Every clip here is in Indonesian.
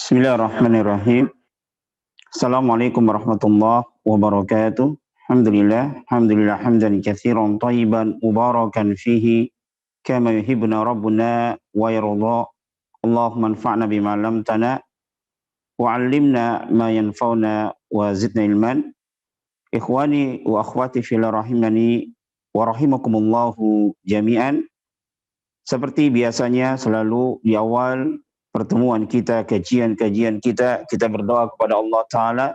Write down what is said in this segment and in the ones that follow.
Bismillahirrahmanirrahim. Assalamualaikum warahmatullahi wabarakatuh. Alhamdulillah hamdan katsiran thayyiban mubarakan fihi kama yuhibbuna rabbuna wa yarda. Allahumma anfa'na bima 'allamtana wa 'allimna ma yanfa'una wa zidna ilman. Ikhwani wa akhwati fillah rahimani wa rahimakumullahu jami'an. Seperti biasanya selalu di awal pertemuan kita, kajian-kajian kita berdoa kepada Allah Ta'ala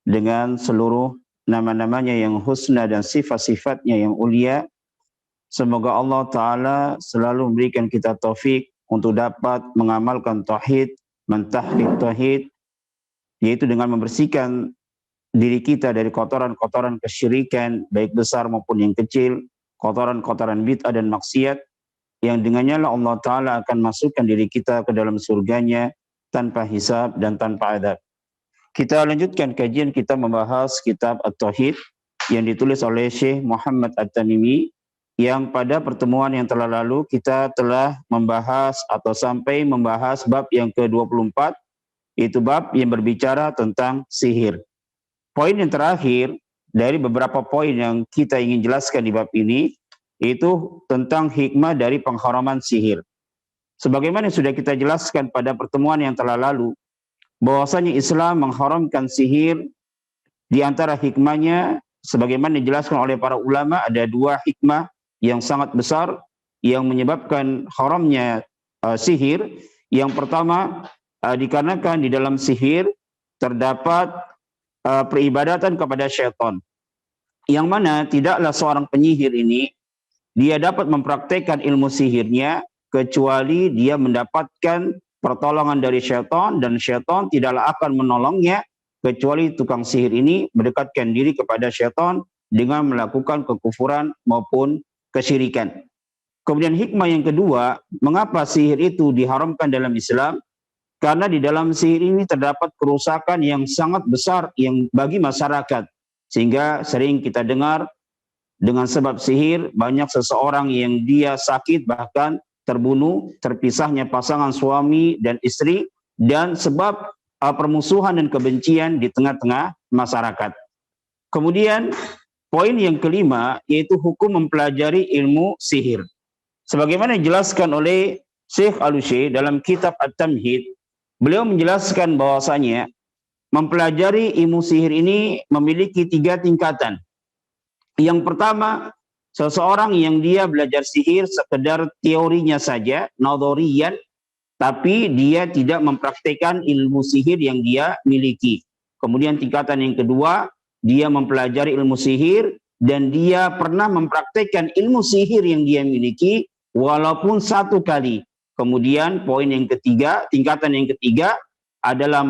dengan seluruh nama-namanya yang husna dan sifat-sifatnya yang ulia. Semoga Allah Ta'ala selalu memberikan kita taufik untuk dapat mengamalkan tauhid, mentahqiq tauhid, yaitu dengan membersihkan diri kita dari kotoran-kotoran kesyirikan, baik besar maupun yang kecil, kotoran-kotoran bid'ah dan maksiat, yang dengannya Allah Ta'ala akan masukkan diri kita ke dalam surganya tanpa hisab dan tanpa adab. Kita lanjutkan kajian kita membahas kitab At-Tauhid yang ditulis oleh Syekh Muhammad At-Tamimi, yang pada pertemuan yang telah lalu kita telah membahas atau sampai membahas bab yang ke-24, itu bab yang berbicara tentang sihir. Poin yang terakhir dari beberapa poin yang kita ingin jelaskan di bab ini itu tentang hikmah dari pengharaman sihir. Sebagaimana sudah kita jelaskan pada pertemuan yang telah lalu, bahwasanya Islam mengharamkan sihir, di antara hikmahnya sebagaimana dijelaskan oleh para ulama, ada dua hikmah yang sangat besar yang menyebabkan haramnya sihir. Yang pertama, dikarenakan di dalam sihir terdapat peribadatan kepada syaitan, yang mana tidaklah seorang penyihir ini dia dapat mempraktekkan ilmu sihirnya kecuali dia mendapatkan pertolongan dari syaitan, dan syaitan tidaklah akan menolongnya kecuali tukang sihir ini mendekatkan diri kepada syaitan dengan melakukan kekufuran maupun kesyirikan. Kemudian hikmah yang kedua, mengapa sihir itu diharamkan dalam Islam? Karena di dalam sihir ini terdapat kerusakan yang sangat besar yang bagi masyarakat, sehingga sering kita dengar dengan sebab sihir banyak seseorang yang dia sakit, bahkan terbunuh, terpisahnya pasangan suami dan istri, dan sebab permusuhan dan kebencian di tengah-tengah masyarakat. Kemudian poin yang kelima yaitu hukum mempelajari ilmu sihir. Sebagaimana dijelaskan oleh Syekh Al-Utsaimin dalam kitab At-Tamhid, beliau menjelaskan bahwasanya mempelajari ilmu sihir ini memiliki 3 tingkatan. Yang pertama, seseorang yang dia belajar sihir sekedar teorinya saja, nadhariyan, tapi dia tidak mempraktikkan ilmu sihir yang dia miliki. Kemudian tingkatan yang kedua, dia mempelajari ilmu sihir dan dia pernah mempraktikkan ilmu sihir yang dia miliki walaupun 1 kali. Kemudian poin yang ketiga, tingkatan yang ketiga adalah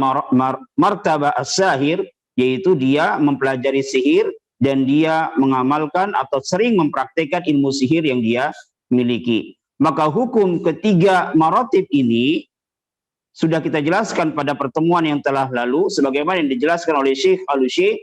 martabah as-sahir, yaitu dia mempelajari sihir dan dia mengamalkan atau sering mempraktikkan ilmu sihir yang dia miliki. Maka hukum ketiga maratib ini sudah kita jelaskan pada pertemuan yang telah lalu, sebagaimana yang dijelaskan oleh Syekh Al-Utsaimin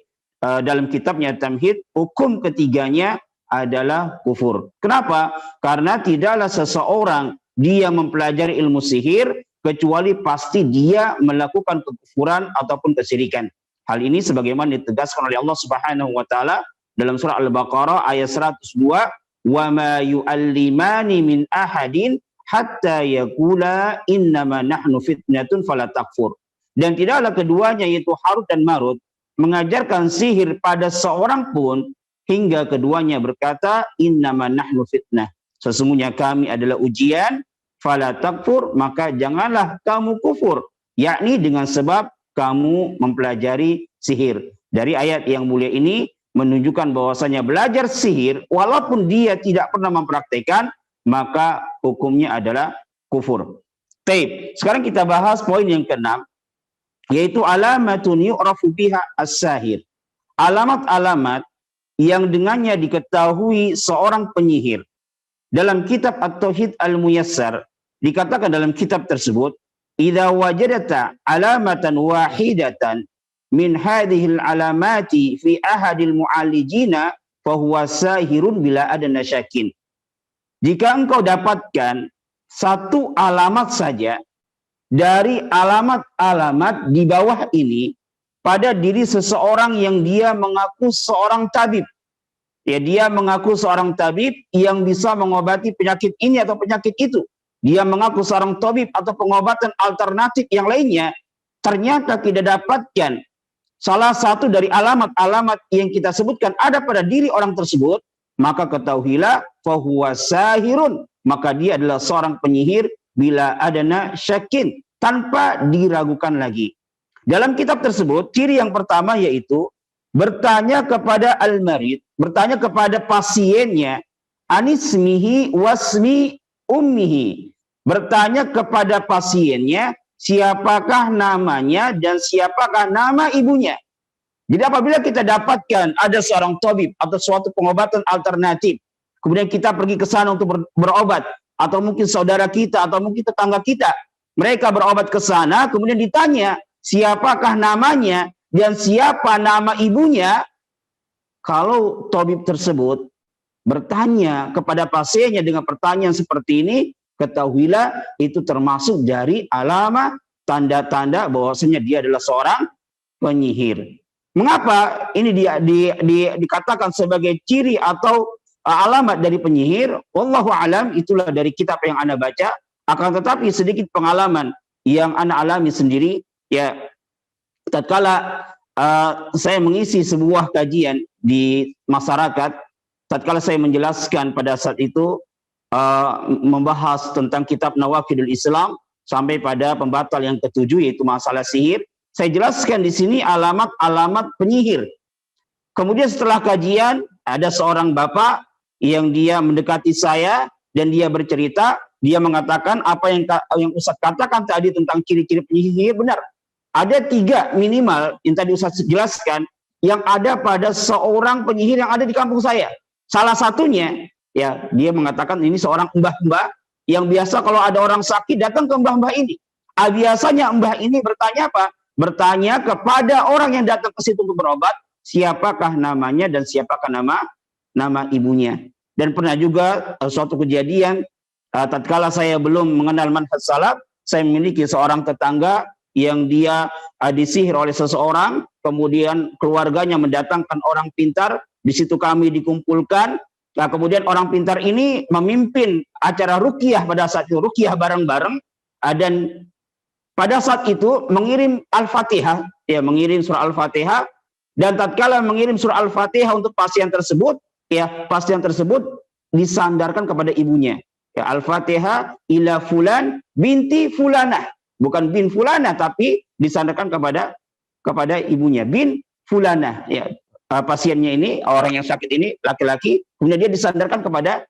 dalam kitabnya Tamhid. Hukum ketiganya adalah kufur. Kenapa? Karena tidaklah seseorang dia mempelajari ilmu sihir kecuali pasti dia melakukan kekufuran ataupun kesyirikan. Hal ini sebagaimana ditegaskan oleh Allah Subhanahu wa taala dalam surah Al-Baqarah ayat 102, "Wa ma yu'allimani min ahadin hatta yaqula innama nahnu fitnatun fala takfur." Dan tidaklah keduanya, yaitu Harut dan Marut, mengajarkan sihir pada seorang pun hingga keduanya berkata, "Innama nahnu fitnah." Sesungguhnya kami adalah ujian, fala takfur, maka janganlah kamu kufur, yakni dengan sebab kamu mempelajari sihir. Dari ayat yang mulia ini menunjukkan bahwasanya belajar sihir walaupun dia tidak pernah mempraktikkan, maka hukumnya adalah kufur. Baik, sekarang kita bahas poin yang keenam, yaitu alamatun yu'rafu biha as-sahir. Alamat-alamat yang dengannya diketahui seorang penyihir. Dalam kitab At-Tauhid Al-Muyassar dikatakan dalam kitab tersebut, "Idza wajadata alamatan wahidatan min hadhil alamati fi ahadil mu'allijina fa huwa sahirun bila adna syakin." Jika engkau dapatkan satu alamat saja dari alamat-alamat di bawah ini pada diri seseorang yang dia mengaku seorang tabib. Ya, dia mengaku seorang tabib yang bisa mengobati penyakit ini atau penyakit itu. Dia mengaku seorang tabib atau pengobatan alternatif yang lainnya, ternyata tidak dapatkan salah satu dari alamat-alamat yang kita sebutkan ada pada diri orang tersebut, maka ketahuilah fahuwa sahirun, maka dia adalah seorang penyihir bila adana syakin, tanpa diragukan lagi. Dalam kitab tersebut, ciri yang pertama yaitu bertanya kepada al-marid, bertanya kepada pasiennya, anismihi wasmi ummihi. Bertanya kepada pasiennya, siapakah namanya dan siapakah nama ibunya. Jadi apabila kita dapatkan ada seorang tabib atau suatu pengobatan alternatif, kemudian kita pergi ke sana untuk berobat, atau mungkin saudara kita, atau mungkin tetangga kita, mereka berobat ke sana, kemudian ditanya, siapakah namanya dan siapa nama ibunya. Kalau tabib tersebut bertanya kepada pasiennya dengan pertanyaan seperti ini, ketahuilah itu termasuk dari alamat tanda-tanda bahwasanya dia adalah seorang penyihir. Mengapa ini dikatakan sebagai ciri atau alamat dari penyihir? Wallahu alam, itulah dari kitab yang Anda baca. Akan tetapi sedikit pengalaman yang Anda alami sendiri, ya, tatkala saya mengisi sebuah kajian di masyarakat, tatkala saya menjelaskan pada saat itu membahas tentang kitab Nawaqidul Islam sampai pada pembatal yang ketujuh yaitu masalah sihir, saya jelaskan di sini alamat-alamat penyihir. Kemudian setelah kajian ada seorang bapak yang dia mendekati saya dan dia bercerita, dia mengatakan apa yang Ustaz katakan tadi tentang ciri-ciri penyihir benar. Ada 3 minimal yang tadi Ustaz jelaskan yang ada pada seorang penyihir yang ada di kampung saya. Salah satunya, ya, dia mengatakan ini seorang mbah-mbah yang biasa kalau ada orang sakit datang ke mbah-mbah ini. Biasanya mbah ini bertanya apa? Bertanya kepada orang yang datang ke situ untuk berobat, siapakah namanya dan siapakah nama ibunya. Dan pernah juga suatu kejadian, tatkala saya belum mengenal manhaj salaf, saya memiliki seorang tetangga yang dia disihir oleh seseorang, kemudian keluarganya mendatangkan orang pintar, di situ kami dikumpulkan. Nah, kemudian orang pintar ini memimpin acara ruqyah pada saat itu, ruqyah bareng-bareng, dan pada saat itu mengirim Al-Fatihah, ya, mengirim surah Al-Fatihah, dan tatkala mengirim surah Al-Fatihah untuk pasien tersebut, ya, pasien tersebut disandarkan kepada ibunya. Ya, Al-Fatihah ila fulan binti fulanah. Bukan bin fulana, tapi disandarkan kepada ibunya, bin fulana. Ya, pasiennya ini, orang yang sakit ini laki-laki, kemudian dia disandarkan kepada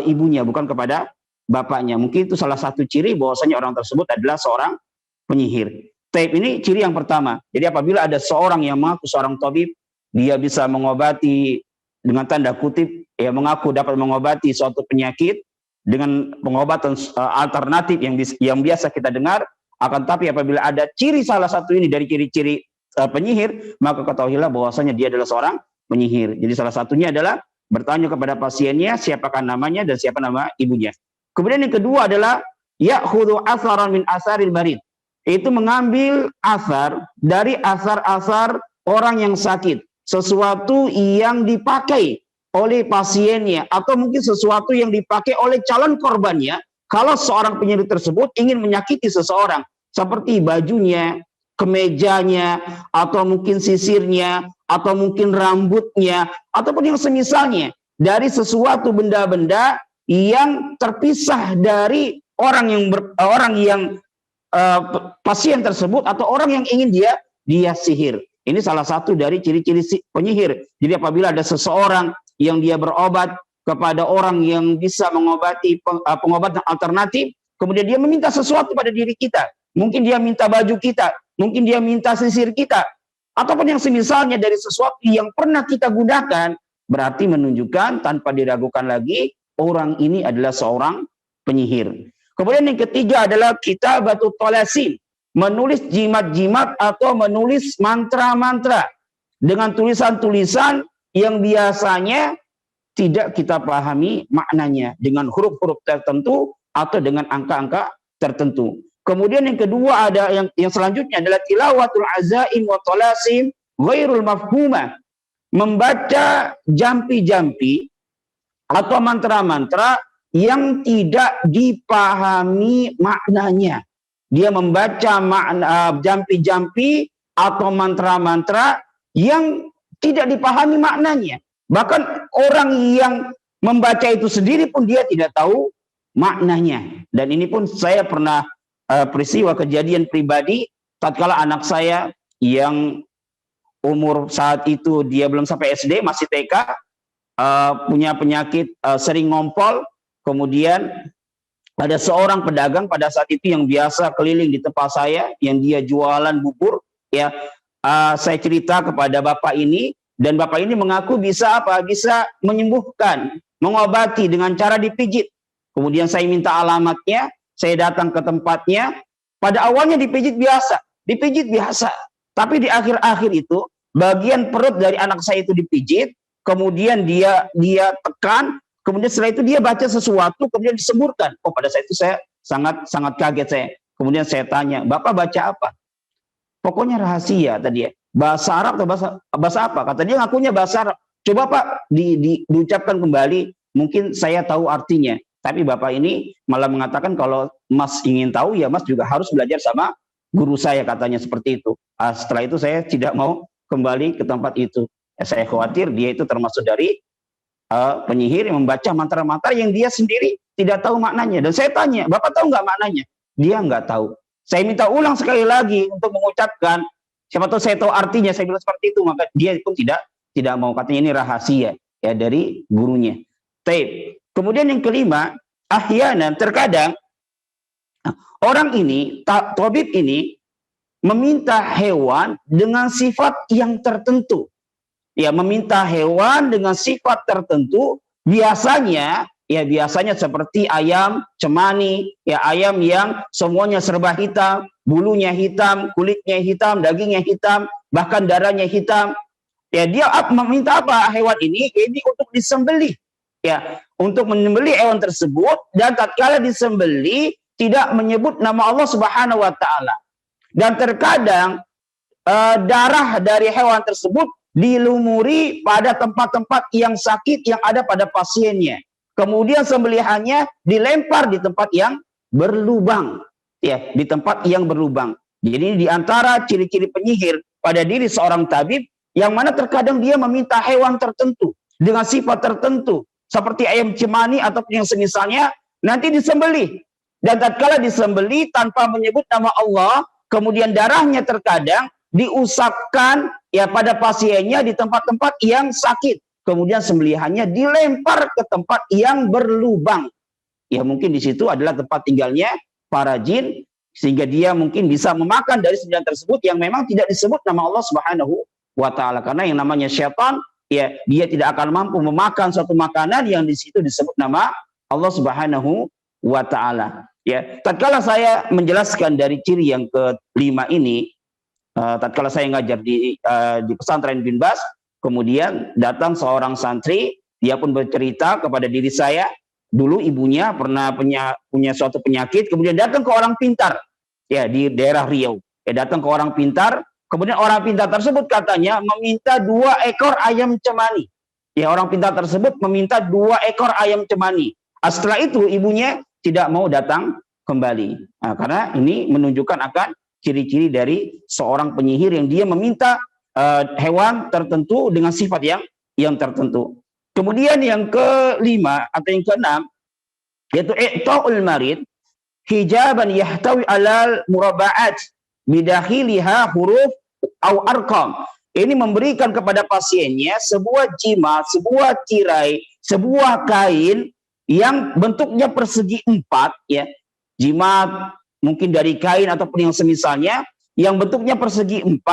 ibunya, bukan kepada bapaknya. Mungkin itu salah satu ciri bahwasanya orang tersebut adalah seorang penyihir. Taib ini ciri yang pertama. Jadi apabila ada seorang yang mengaku seorang tabib, dia bisa mengobati dengan tanda kutip, ya, mengaku dapat mengobati suatu penyakit dengan pengobatan alternatif yang biasa kita dengar, akan tapi apabila ada ciri salah satu ini dari ciri-ciri penyihir, maka ketahuilah bahwasanya dia adalah seorang penyihir. Jadi salah satunya adalah bertanya kepada pasiennya siapakah namanya dan siapa nama ibunya. Kemudian yang kedua adalah ya'khudhu atharan min asaril marid. Itu mengambil asar dari asar-asar orang yang sakit, sesuatu yang dipakai oleh pasiennya atau mungkin sesuatu yang dipakai oleh calon korbannya kalau seorang penyihir tersebut ingin menyakiti seseorang, seperti bajunya, kemejanya, atau mungkin sisirnya, atau mungkin rambutnya, ataupun yang semisalnya dari sesuatu benda-benda yang terpisah dari orang yang pasien tersebut atau orang yang ingin dia sihir. Ini salah satu dari ciri-ciri penyihir. Jadi apabila ada seseorang yang dia berobat kepada orang yang bisa mengobati pengobatan alternatif, kemudian dia meminta sesuatu pada diri kita, mungkin dia minta baju kita, mungkin dia minta sisir kita, ataupun yang semisalnya dari sesuatu yang pernah kita gunakan, berarti menunjukkan tanpa diragukan lagi orang ini adalah seorang penyihir. Kemudian yang ketiga adalah kitabatut talasim, menulis jimat-jimat atau menulis mantra-mantra dengan tulisan-tulisan yang biasanya tidak kita pahami maknanya dengan huruf-huruf tertentu atau dengan angka-angka tertentu. Kemudian yang kedua ada yang selanjutnya adalah tilawatul azaim wa talasim ghairul mafhumah. Membaca jampi-jampi atau mantra-mantra yang tidak dipahami maknanya. Dia membaca jampi-jampi atau mantra-mantra yang tidak dipahami maknanya. Bahkan orang yang membaca itu sendiri pun dia tidak tahu maknanya. Dan ini pun saya pernah peristiwa kejadian pribadi tatkala anak saya yang umur saat itu dia belum sampai SD, masih TK, punya penyakit sering ngompol. Kemudian ada seorang pedagang pada saat itu yang biasa keliling di tempat saya, yang dia jualan bubur, ya. Saya cerita kepada bapak ini, dan bapak ini mengaku bisa apa? Bisa menyembuhkan, mengobati dengan cara dipijit. Kemudian saya minta alamatnya, saya datang ke tempatnya. Pada awalnya dipijit biasa. Tapi di akhir-akhir itu bagian perut dari anak saya itu dipijit, kemudian dia tekan, kemudian setelah itu dia baca sesuatu, kemudian disemburkan. Oh, pada saat itu saya sangat kaget saya. Kemudian saya tanya, Bapak baca apa? Pokoknya rahasia tadi ya. Bahasa Arab atau bahasa apa? Kata dia ngakunya bahasa Arab. Coba Pak diucapkan kembali, mungkin saya tahu artinya. Tapi Bapak ini malah mengatakan kalau Mas ingin tahu ya Mas juga harus belajar sama guru saya, katanya seperti itu. Setelah itu saya tidak mau kembali ke tempat itu. Saya khawatir dia itu termasuk dari penyihir yang membaca mantra-mantra yang dia sendiri tidak tahu maknanya. Dan saya tanya, Bapak tahu nggak maknanya? Dia nggak tahu. Saya minta ulang sekali lagi untuk mengucapkan. Siapa tahu saya tahu artinya. Saya bilang seperti itu, maka dia pun tidak mau. Katanya ini rahasia ya dari gurunya. Taib. Kemudian yang kelima, ahyanan, terkadang orang ini, tabib ini meminta hewan dengan sifat yang tertentu. Ya, meminta hewan dengan sifat tertentu, biasanya seperti ayam cemani, ya ayam yang semuanya serba hitam, bulunya hitam, kulitnya hitam, dagingnya hitam, bahkan darahnya hitam. Ya, dia meminta apa hewan ini? Ini untuk disembelih. Ya, untuk menyembelih hewan tersebut, dan tatkala disembelih tidak menyebut nama Allah Subhanahu wa taala. Dan terkadang darah dari hewan tersebut dilumuri pada tempat-tempat yang sakit yang ada pada pasiennya. Kemudian sembelihannya dilempar di tempat yang berlubang. Ya, di tempat yang berlubang. Jadi di antara ciri-ciri penyihir pada diri seorang tabib, yang mana terkadang dia meminta hewan tertentu dengan sifat tertentu, seperti ayam cemani ataupun yang semisalnya, nanti disembelih. Dan tatkala disembelih tanpa menyebut nama Allah, kemudian darahnya terkadang diusapkan ya pada pasiennya di tempat-tempat yang sakit. Kemudian sembelihannya dilempar ke tempat yang berlubang. Ya mungkin di situ adalah tempat tinggalnya para jin, sehingga dia mungkin bisa memakan dari sembelihan tersebut yang memang tidak disebut nama Allah Subhanahu wa taala. Karena yang namanya syaitan, ya dia tidak akan mampu memakan suatu makanan yang di situ disebut nama Allah Subhanahu wa taala. Ya, tatkala saya menjelaskan dari ciri yang kelima ini, tatkala saya ngajar di pesantren bin Bas, kemudian datang seorang santri, dia pun bercerita kepada diri saya, dulu ibunya pernah punya suatu penyakit, kemudian datang ke orang pintar, ya di daerah Riau, ya datang ke orang pintar, kemudian orang pintar tersebut katanya meminta 2 ekor ayam cemani, ya orang pintar tersebut meminta 2 ekor ayam cemani. Setelah itu ibunya tidak mau datang kembali. Nah, karena ini menunjukkan akan ciri-ciri dari seorang penyihir yang dia meminta hewan tertentu dengan sifat yang tertentu. Kemudian yang kelima atau yang keenam, yaitu i'ta'ul marid hijaban yahtawi alal murabba'at bidakhiliha huruf au arqam. Ini memberikan kepada pasiennya sebuah jimat, sebuah tirai, sebuah kain yang bentuknya persegi 4, ya. Jimat mungkin dari kain ataupun yang semisalnya yang bentuknya persegi 4,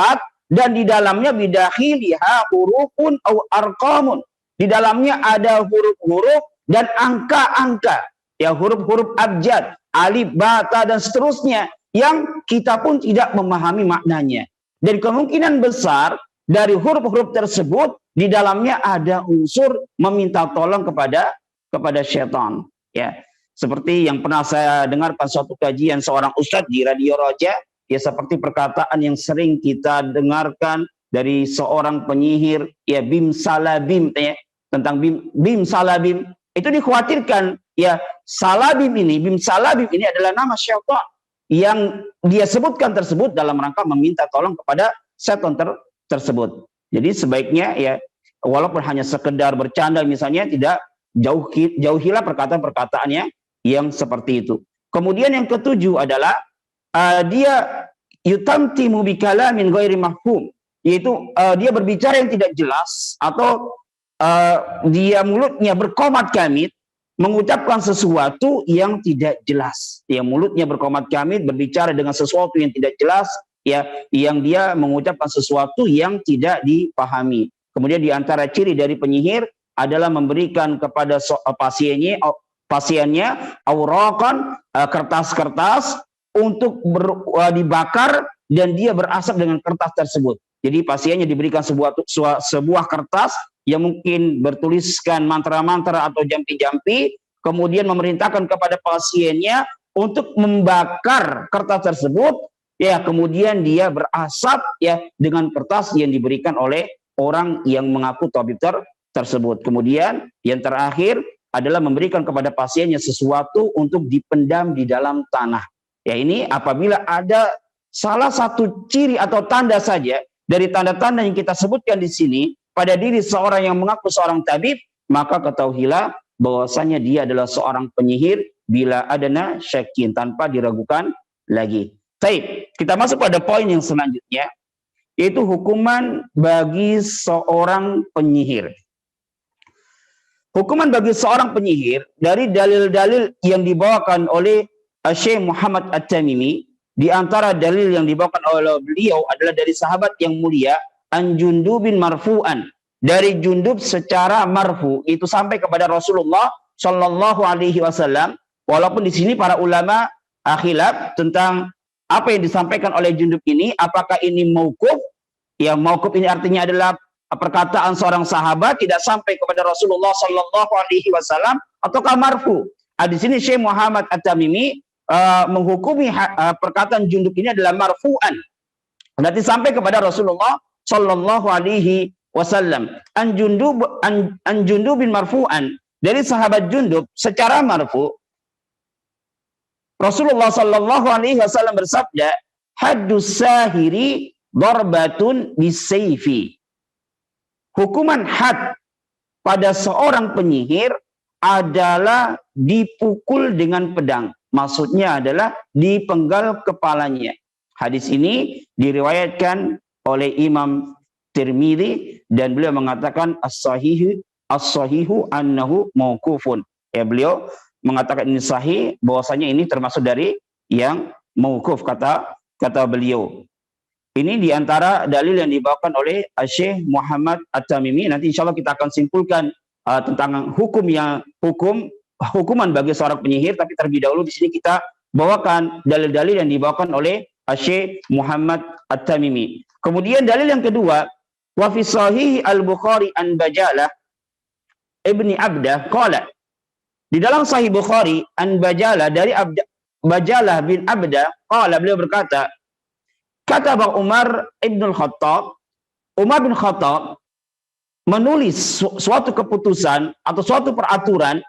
dan di dalamnya bidakhiliha hurufun au arqamun. Di dalamnya ada huruf-huruf dan angka-angka, ya huruf-huruf abjad, alif, ba, ta dan seterusnya yang kita pun tidak memahami maknanya. Dan kemungkinan besar dari huruf-huruf tersebut di dalamnya ada unsur meminta tolong kepada syaitan, ya. Seperti yang pernah saya dengarkan suatu kajian seorang ustadz di Radio Roja, ya seperti perkataan yang sering kita dengarkan dari seorang penyihir, ya Bim Salabim, ya, tentang Bim Salabim. Itu dikhawatirkan, ya Bim Salabim ini adalah nama syaitan yang dia sebutkan tersebut dalam rangka meminta tolong kepada setan tersebut. Jadi sebaiknya ya walaupun hanya sekedar bercanda misalnya, tidak jauhilah perkataan-perkataannya yang seperti itu. Kemudian yang ketujuh adalah dia yutamtimu bikalamin ghairi mafhum, yaitu dia berbicara yang tidak jelas, atau dia mulutnya berkomat-kamit mengucapkan sesuatu yang tidak jelas. Ya, mulutnya berkomat-kamit berbicara dengan sesuatu yang tidak jelas, ya, yang dia mengucapkan sesuatu yang tidak dipahami. Kemudian di antara ciri dari penyihir adalah memberikan kepada pasiennya aurakan, kertas-kertas untuk dibakar dan dia berasap dengan kertas tersebut. Jadi pasiennya diberikan sebuah kertas yang mungkin bertuliskan mantra-mantra atau jampi-jampi, kemudian memerintahkan kepada pasiennya untuk membakar kertas tersebut, ya, kemudian dia berasap ya dengan kertas yang diberikan oleh orang yang mengaku tabib tersebut. Kemudian yang terakhir adalah memberikan kepada pasiennya sesuatu untuk dipendam di dalam tanah. Ya, ini apabila ada salah satu ciri atau tanda saja dari tanda-tanda yang kita sebutkan di sini pada diri seorang yang mengaku seorang tabib, maka ketahuilah bahwasanya dia adalah seorang penyihir bila adana syakin, tanpa diragukan lagi. Baik, kita masuk pada poin yang selanjutnya, yaitu hukuman bagi seorang penyihir. Hukuman bagi seorang penyihir dari dalil-dalil yang dibawakan oleh Syekh Muhammad At-Tamimi, di antara dalil yang dibawakan oleh beliau adalah dari sahabat yang mulia an Jundubin marfu'an, dari Jundub secara marfu, itu sampai kepada Rasulullah Shallallahu Alaihi Wasallam. Walaupun di sini para ulama khilaf tentang apa yang disampaikan oleh Jundub ini, apakah ini mauquf? Ya, mauquf ini artinya adalah perkataan seorang sahabat tidak sampai kepada Rasulullah Shallallahu Alaihi Wasallam, ataukah marfu? Di sini Syekh Muhammad At-Tamimi menghukumi perkataan Jundub ini adalah marfu'an, berarti sampai kepada Rasulullah Sallallahu Alaihi Wasallam. An Jundubin marfu'an, dari sahabat Jundub secara marfu, Rasulullah Sallallahu Alaihi Wasallam bersabda, haddus sahiri darbatun bisayfi. Hukuman had pada seorang penyihir adalah dipukul dengan pedang. Maksudnya adalah dipenggal kepalanya. Hadis ini diriwayatkan oleh Imam Tirmidzi dan beliau mengatakan as-sahihu annahu mauqufun. Ya, beliau mengatakan ini sahih, bahwasanya ini termasuk dari yang mauquf, kata beliau. Ini diantara dalil yang dibawakan oleh Syekh Muhammad At-Tamimi. Nanti insya Allah kita akan simpulkan tentang hukuman bagi seorang penyihir, tapi terlebih dahulu di sini kita bawakan dalil-dalil yang dibawakan oleh Syekh Muhammad At-Tamimi. Kemudian dalil yang kedua, wa fi sahih al-Bukhari an Bajalah ibni Abdah qala, di dalam sahih Bukhari an Bajalah dari Bajalah bin Abdah qala, beliau berkata, kata Umar ibn Khattab, Umar bin Khattab menulis suatu keputusan atau suatu peraturan,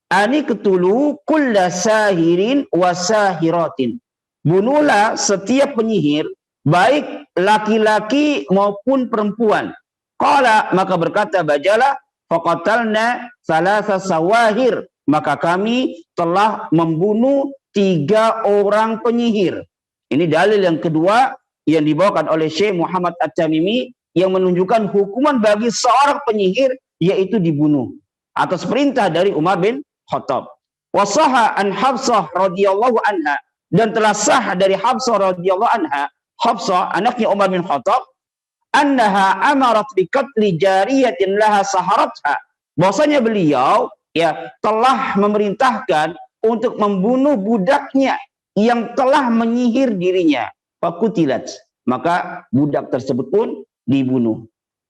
ani ketulu kulla sahirin wa sahiratin, bunuhlah setiap penyihir, baik laki-laki maupun perempuan. Qala, maka berkata Bajalah, faqatalna salasa sawahir, maka kami telah membunuh 3 orang penyihir. Ini dalil yang kedua yang dibawakan oleh Syekh Muhammad At-Tamimi yang menunjukkan hukuman bagi seorang penyihir, yaitu dibunuh atas perintah dari Umar bin Khattab. Wasaha an Hafsah radhiyallahu anha, dan telah sah dari Hafsah radhiyallahu anha, Hafsah anaknya Umar bin Khattab, annaha amarat bi qatli jariyatin laha saharatha, bahwasanya beliau ya telah memerintahkan untuk membunuh budaknya yang telah menyihir dirinya. Fakutilat, maka budak tersebut pun dibunuh.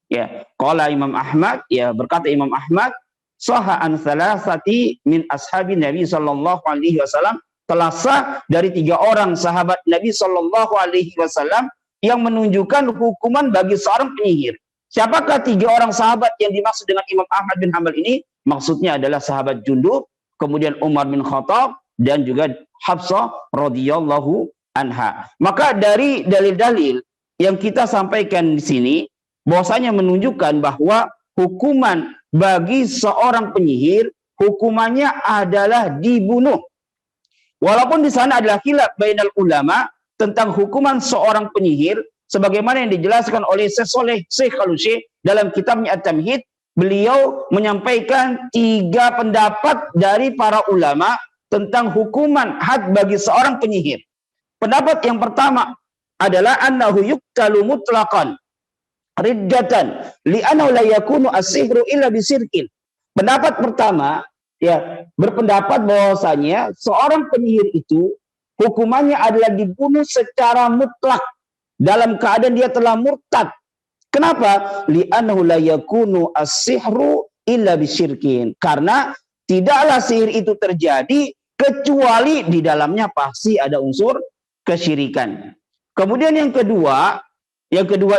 Ya, qala Imam Ahmad, ya berkata Imam Ahmad, sahha an thalathati min ashabi Nabi sallallahu alaihi wasallam, telah sah dari 3 orang sahabat Nabi sallallahu alaihi wasallam yang menunjukkan hukuman bagi seorang penyihir. Siapakah 3 orang sahabat yang dimaksud dengan Imam Ahmad bin Hanbal ini? Maksudnya adalah sahabat Jundub, kemudian Umar bin Khattab, dan juga Hafsah radhiyallahu anha. Maka dari dalil-dalil yang kita sampaikan di sini, bahwasanya menunjukkan bahwa hukuman bagi seorang penyihir, hukumannya adalah dibunuh. Walaupun di sana adalah khilaf bainal ulama tentang hukuman seorang penyihir, sebagaimana yang dijelaskan oleh Syekh Al-Syekh dalam kitabnya At-Tamhid, beliau menyampaikan 3 pendapat dari para ulama tentang hukuman had bagi seorang penyihir. Pendapat yang pertama adalah annahu yuqtalu mutlaqan riddatan li'annahu la yakunu as-sihru illa bisirkin. Pendapat pertama ya berpendapat bahwasanya seorang penyihir itu hukumannya adalah dibunuh secara mutlak dalam keadaan dia telah murtad. Kenapa? Li'annahu la yakunu as-sihru illa bisyirkin. Karena tidaklah sihir itu terjadi kecuali di dalamnya pasti ada unsur kesyirikan. Kemudian yang kedua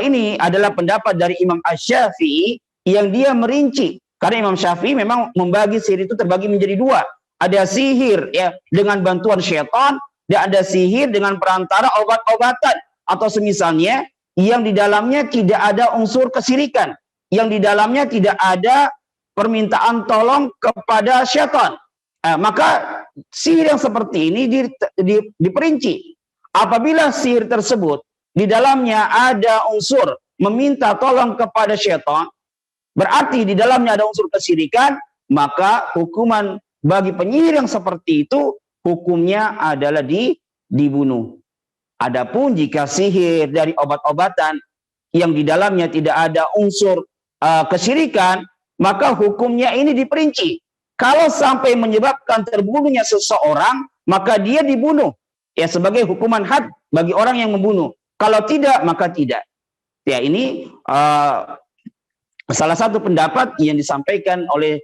ini adalah pendapat dari Imam Asy-Syafi'i yang dia merinci. Karena Imam Syafi'i memang membagi sihir itu terbagi menjadi 2. Ada sihir ya dengan bantuan syaitan, dan ada sihir dengan perantara obat-obatan atau semisalnya yang di dalamnya tidak ada unsur kesyirikan, yang di dalamnya tidak ada permintaan tolong kepada syaitan. Maka sihir yang seperti ini diperinci. Apabila sihir tersebut di dalamnya ada unsur meminta tolong kepada syaitan, berarti di dalamnya ada unsur kesyirikan, maka hukuman bagi penyihir yang seperti itu hukumnya adalah dibunuh. Adapun jika sihir dari obat-obatan yang di dalamnya tidak ada unsur kesyirikan, maka hukumnya ini diperinci. Kalau sampai menyebabkan terbunuhnya seseorang, maka dia dibunuh ya sebagai hukuman had bagi orang yang membunuh. Kalau tidak, maka tidak. Ya, ini salah satu pendapat yang disampaikan oleh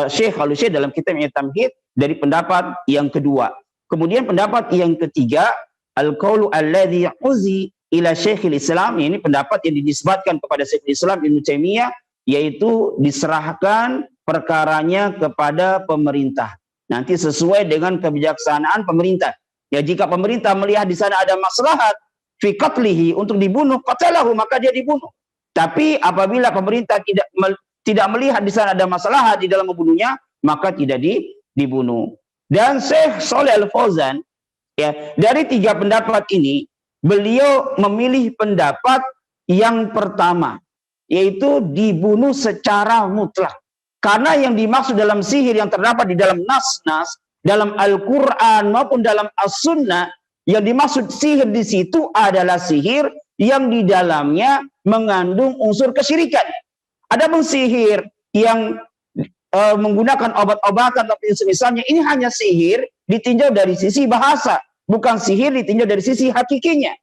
Syekh Al-Syekh dalam kitabnya Tamhid dari pendapat yang kedua. Kemudian pendapat yang ketiga, al-qaulu alladhi uzi ila Syekhul Islam, ini pendapat yang dinisbatkan kepada Syekhul Islam Ibnu Taimiyah, yaitu diserahkan perkaranya kepada pemerintah. Nanti sesuai dengan kebijaksanaan pemerintah. Ya, jika pemerintah melihat di sana ada maslahat fi qatlihi untuk dibunuh, qatalahu, maka dia dibunuh. Tapi apabila pemerintah tidak melihat di sana ada masalah di dalam membunuhnya, maka tidak dibunuh. Dan Syekh Shalih Al-Fauzan ya, dari 3 pendapat ini beliau memilih pendapat yang pertama, yaitu dibunuh secara mutlak. Karena yang dimaksud dalam sihir yang terdapat di dalam nas-nas, dalam Al-Quran maupun dalam As-Sunnah, yang dimaksud sihir di situ adalah sihir yang di dalamnya mengandung unsur kesyirikan. Adapun sihir yang menggunakan obat-obatan atau semisalnya, ini hanya sihir ditinjau dari sisi bahasa, bukan sihir ditinjau dari sisi hakikinya.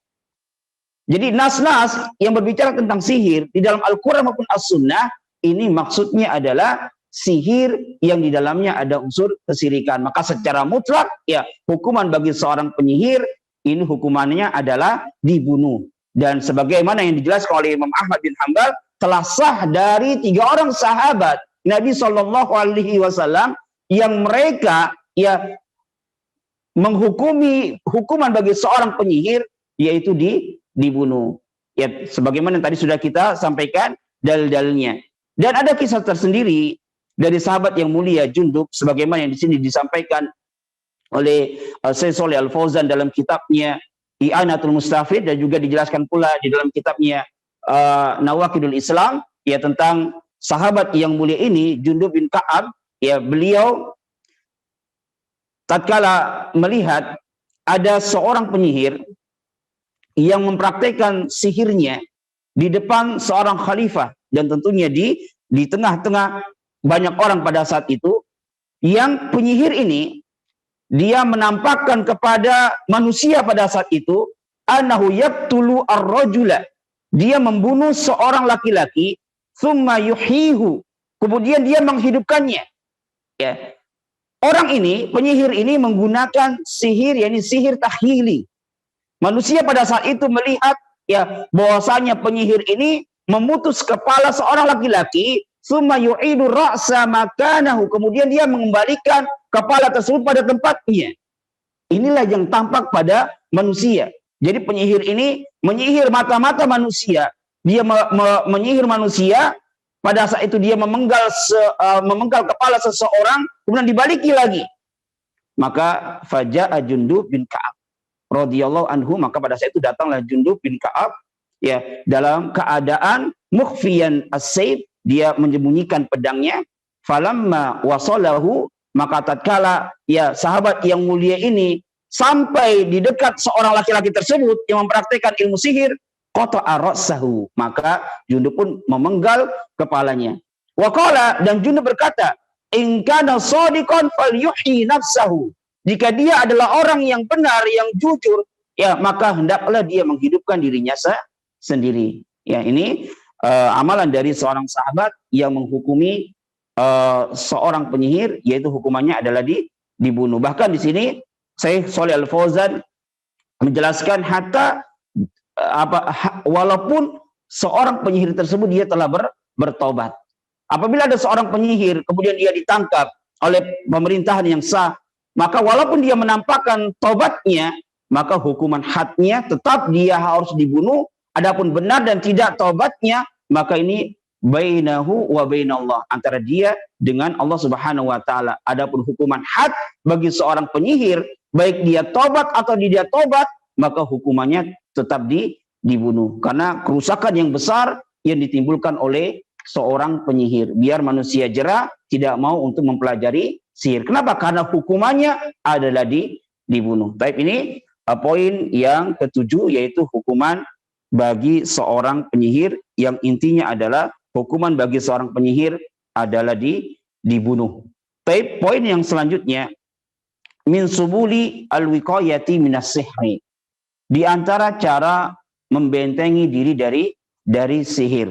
Jadi nas-nas yang berbicara tentang sihir di dalam Al-Quran maupun As-Sunnah, ini maksudnya adalah sihir yang di dalamnya ada unsur kesyirikan. Maka secara mutlak ya hukuman bagi seorang penyihir ini hukumannya adalah dibunuh. Dan sebagaimana yang dijelaskan oleh Imam Ahmad bin Hanbal, telah sah dari 3 orang sahabat Nabi Shallallahu Alaihi Wasallam yang mereka ya menghukumi hukuman bagi seorang penyihir yaitu dibunuh. Ya, sebagaimana yang tadi sudah kita sampaikan dalil-dalilnya. Dan ada kisah tersendiri dari sahabat yang mulia Jundub, sebagaimana yang di sini disampaikan oleh Syekh Shalih Al-Fauzan dalam kitabnya I'anatul Mustafid, dan juga dijelaskan pula di dalam kitabnya Nawaqidul Islam, ya, tentang sahabat yang mulia ini Jundub bin Ka'ab. Ya, beliau tatkala melihat ada seorang penyihir yang mempraktekkan sihirnya di depan seorang khalifah, dan tentunya di tengah-tengah banyak orang pada saat itu, yang penyihir ini dia menampakkan kepada manusia pada saat itu annahu yaqtulu ar-rajula, dia membunuh seorang laki-laki, thumma yuhihu, kemudian dia menghidupkannya. Ya. Orang ini, penyihir ini menggunakan sihir, yakni sihir tahyili. Manusia pada saat itu melihat ya bahwasanya penyihir ini memutus kepala seorang laki-laki, summa yu'idu ra'sa makanahu, kemudian dia mengembalikan kepala tersebut pada tempatnya. Inilah yang tampak pada manusia. Jadi penyihir ini menyihir mata-mata manusia. Dia menyihir manusia. Pada saat itu dia memenggal kepala seseorang, kemudian dibaliki lagi. Maka faja'a Jundub bin Ka'ab radhiyallahu anhu, maka pada saat itu datanglah Jundub bin Ka'ab ya dalam keadaan mukhfiyan as-sayf, dia menyembunyikan pedangnya. Falamma wasalahu, maka tatkala ya sahabat yang mulia ini sampai di dekat seorang laki-laki tersebut yang mempraktikkan ilmu sihir, qata'a ra'sahu, maka Jundub pun memenggal kepalanya. Wa qala, dan Jundub berkata, in kana shadiqan falyuhyi nafsahu, jika dia adalah orang yang benar, yang jujur, ya maka hendaklah dia menghidupkan dirinya sendiri. Ya, ini amalan dari seorang sahabat yang menghukumi seorang penyihir, yaitu hukumannya adalah dibunuh. Bahkan di sini Syekh Shalih Al-Fauzan menjelaskan hatta walaupun seorang penyihir tersebut dia telah bertobat. Apabila ada seorang penyihir kemudian dia ditangkap oleh pemerintahan yang sah, maka walaupun dia menampakkan tobatnya, maka hukuman hadnya tetap dia harus dibunuh. Adapun benar dan tidak tobatnya, maka ini bainahu wa bainallah, antara dia dengan Allah Subhanahu wa taala. Adapun hukuman had bagi seorang penyihir, baik dia tobat atau tidak tobat, maka hukumannya tetap dibunuh, karena kerusakan yang besar yang ditimbulkan oleh seorang penyihir. Biar manusia jera, tidak mau untuk mempelajari sihir. Kenapa? Karena hukumannya adalah dibunuh. Tapi ini poin yang ketujuh, yaitu hukuman bagi seorang penyihir, yang intinya adalah hukuman bagi seorang penyihir adalah dibunuh. Tapi poin yang selanjutnya, min subuli al-wiqayati minas sihri, di antara cara membentengi diri dari sihir.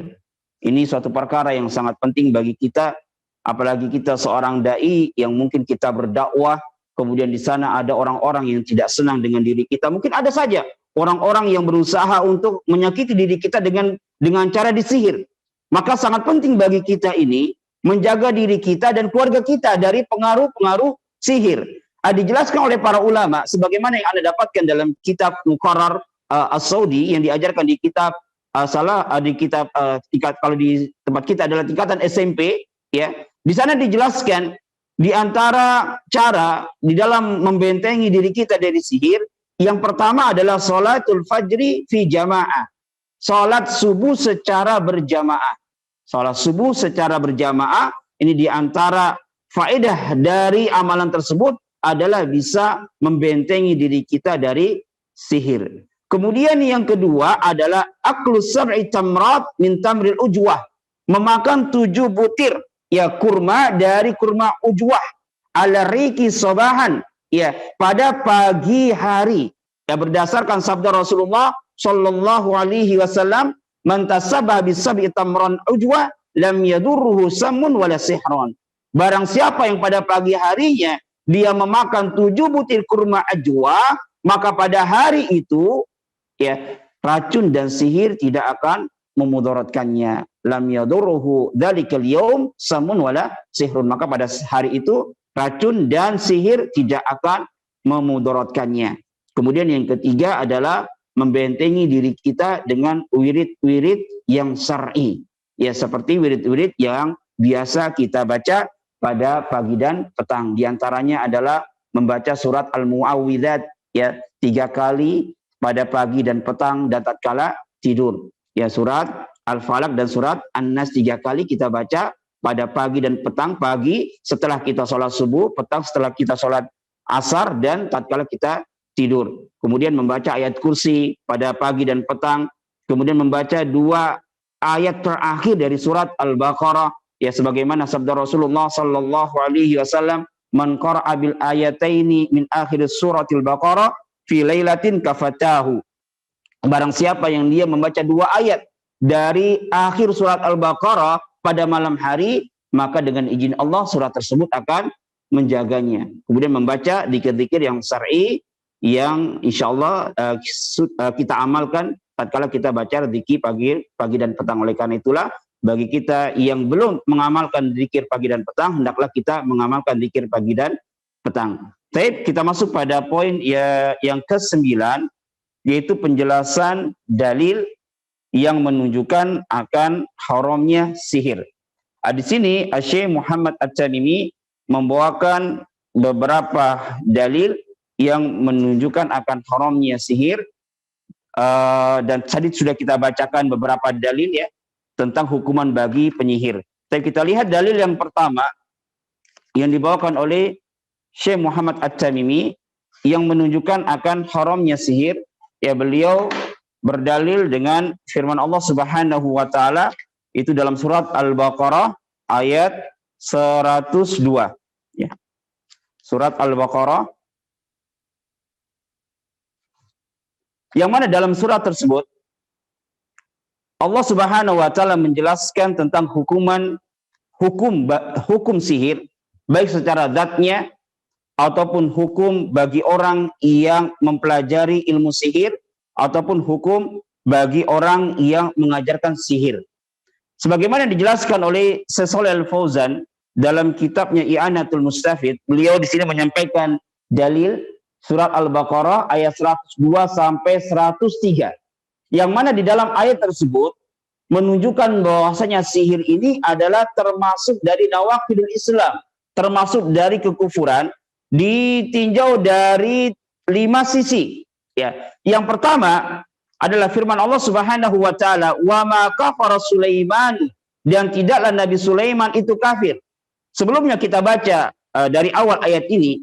Ini suatu perkara yang sangat penting bagi kita, apalagi kita seorang dai yang mungkin kita berdakwah, kemudian di sana ada orang-orang yang tidak senang dengan diri kita. Mungkin ada saja orang-orang yang berusaha untuk menyakiti diri kita dengan cara disihir. Maka sangat penting bagi kita ini menjaga diri kita dan keluarga kita dari pengaruh-pengaruh sihir. Dijelaskan oleh para ulama sebagaimana yang Anda dapatkan dalam kitab Muqarrar As-Saudi yang diajarkan di kitab di kitab kalau di tempat kita adalah tingkatan SMP, ya. Di sana dijelaskan di antara cara di dalam membentengi diri kita dari sihir, yang pertama adalah salatul fajri fi jamaah. Salat subuh secara berjamaah. Salat subuh secara berjamaah ini di antara faedah dari amalan tersebut adalah bisa membentengi diri kita dari sihir. Kemudian yang kedua adalah aklus sab'i tamrat min tamril ujwah, memakan 7 butir ya kurma dari kurma ujwah ala riki sobahan, ya pada pagi hari, ya berdasarkan sabda Rasulullah sallallahu alaihi wasallam, man tasabbaha bis sab'i tamran ujwah lam yadurruhu samun wala sihron. Barang siapa yang pada pagi harinya dia memakan 7 butir kurma ajwa, maka pada hari itu ya racun dan sihir tidak akan memudaratkannya. Lam yadurruhu dzalikal yaum samun wala sihrun. Maka pada hari itu racun dan sihir tidak akan memudaratkannya. Kemudian yang ketiga adalah membentengi diri kita dengan wirid-wirid yang syar'i. Ya seperti wirid-wirid yang biasa kita baca pada pagi dan petang. Di antaranya adalah membaca surat Al-Mu'awwidzat ya 3 kali pada pagi dan petang dan tatkala tidur. Ya surat Al-Falaq dan surat An-Nas 3 kali kita baca pada pagi dan petang. Pagi setelah kita sholat subuh, petang setelah kita sholat asar, dan tatkala kita tidur. Kemudian membaca ayat kursi pada pagi dan petang. Kemudian membaca 2 ayat terakhir dari surat Al-Baqarah. Ya sebagaimana sabda Rasulullah sallallahu alaihi wasallam, man qara'a bil ayataini min akhir suratil Baqarah fi lailatin kafatahu. Barang siapa yang dia membaca 2 ayat dari akhir surat Al-Baqarah pada malam hari, maka dengan izin Allah surat tersebut akan menjaganya. Kemudian membaca zikir-zikir yang syar'i yang insya Allah kita amalkan tatkala kita baca zikir pagi dan petang. Oleh karena itulah bagi kita yang belum mengamalkan zikir pagi dan petang, hendaklah kita mengamalkan zikir pagi dan petang. Baik, kita masuk pada poin yang ke-9, yaitu penjelasan dalil yang menunjukkan akan haramnya sihir. Di sini Syekh Muhammad At-Tamimi membawakan beberapa dalil yang menunjukkan akan haramnya sihir, dan tadi sudah kita bacakan beberapa dalil ya tentang hukuman bagi penyihir. Tapi kita lihat dalil yang pertama yang dibawakan oleh Syekh Muhammad At-Tamimi yang menunjukkan akan haramnya sihir. Ya, beliau berdalil dengan firman Allah Subhanahu wa taala itu dalam surat Al-Baqarah ayat 102 ya. Surat Al-Baqarah yang mana dalam surat tersebut Allah Subhanahu wa taala menjelaskan tentang hukum sihir, baik secara zatnya ataupun hukum bagi orang yang mempelajari ilmu sihir ataupun hukum bagi orang yang mengajarkan sihir. Sebagaimana dijelaskan oleh Syekh Shalih Al-Fauzan dalam kitabnya I'anatul Mustafid, beliau di sini menyampaikan dalil surat Al-Baqarah ayat 102 sampai 103. Yang mana di dalam ayat tersebut menunjukkan bahwasanya sihir ini adalah termasuk dari nawaqidul Islam, termasuk dari kekufuran, ditinjau dari 5 sisi. Ya, yang pertama adalah firman Allah Subhanahu wa taala, "Wa ma kafara Sulaiman," dan tidaklah Nabi Sulaiman itu kafir. Sebelumnya kita baca dari awal ayat ini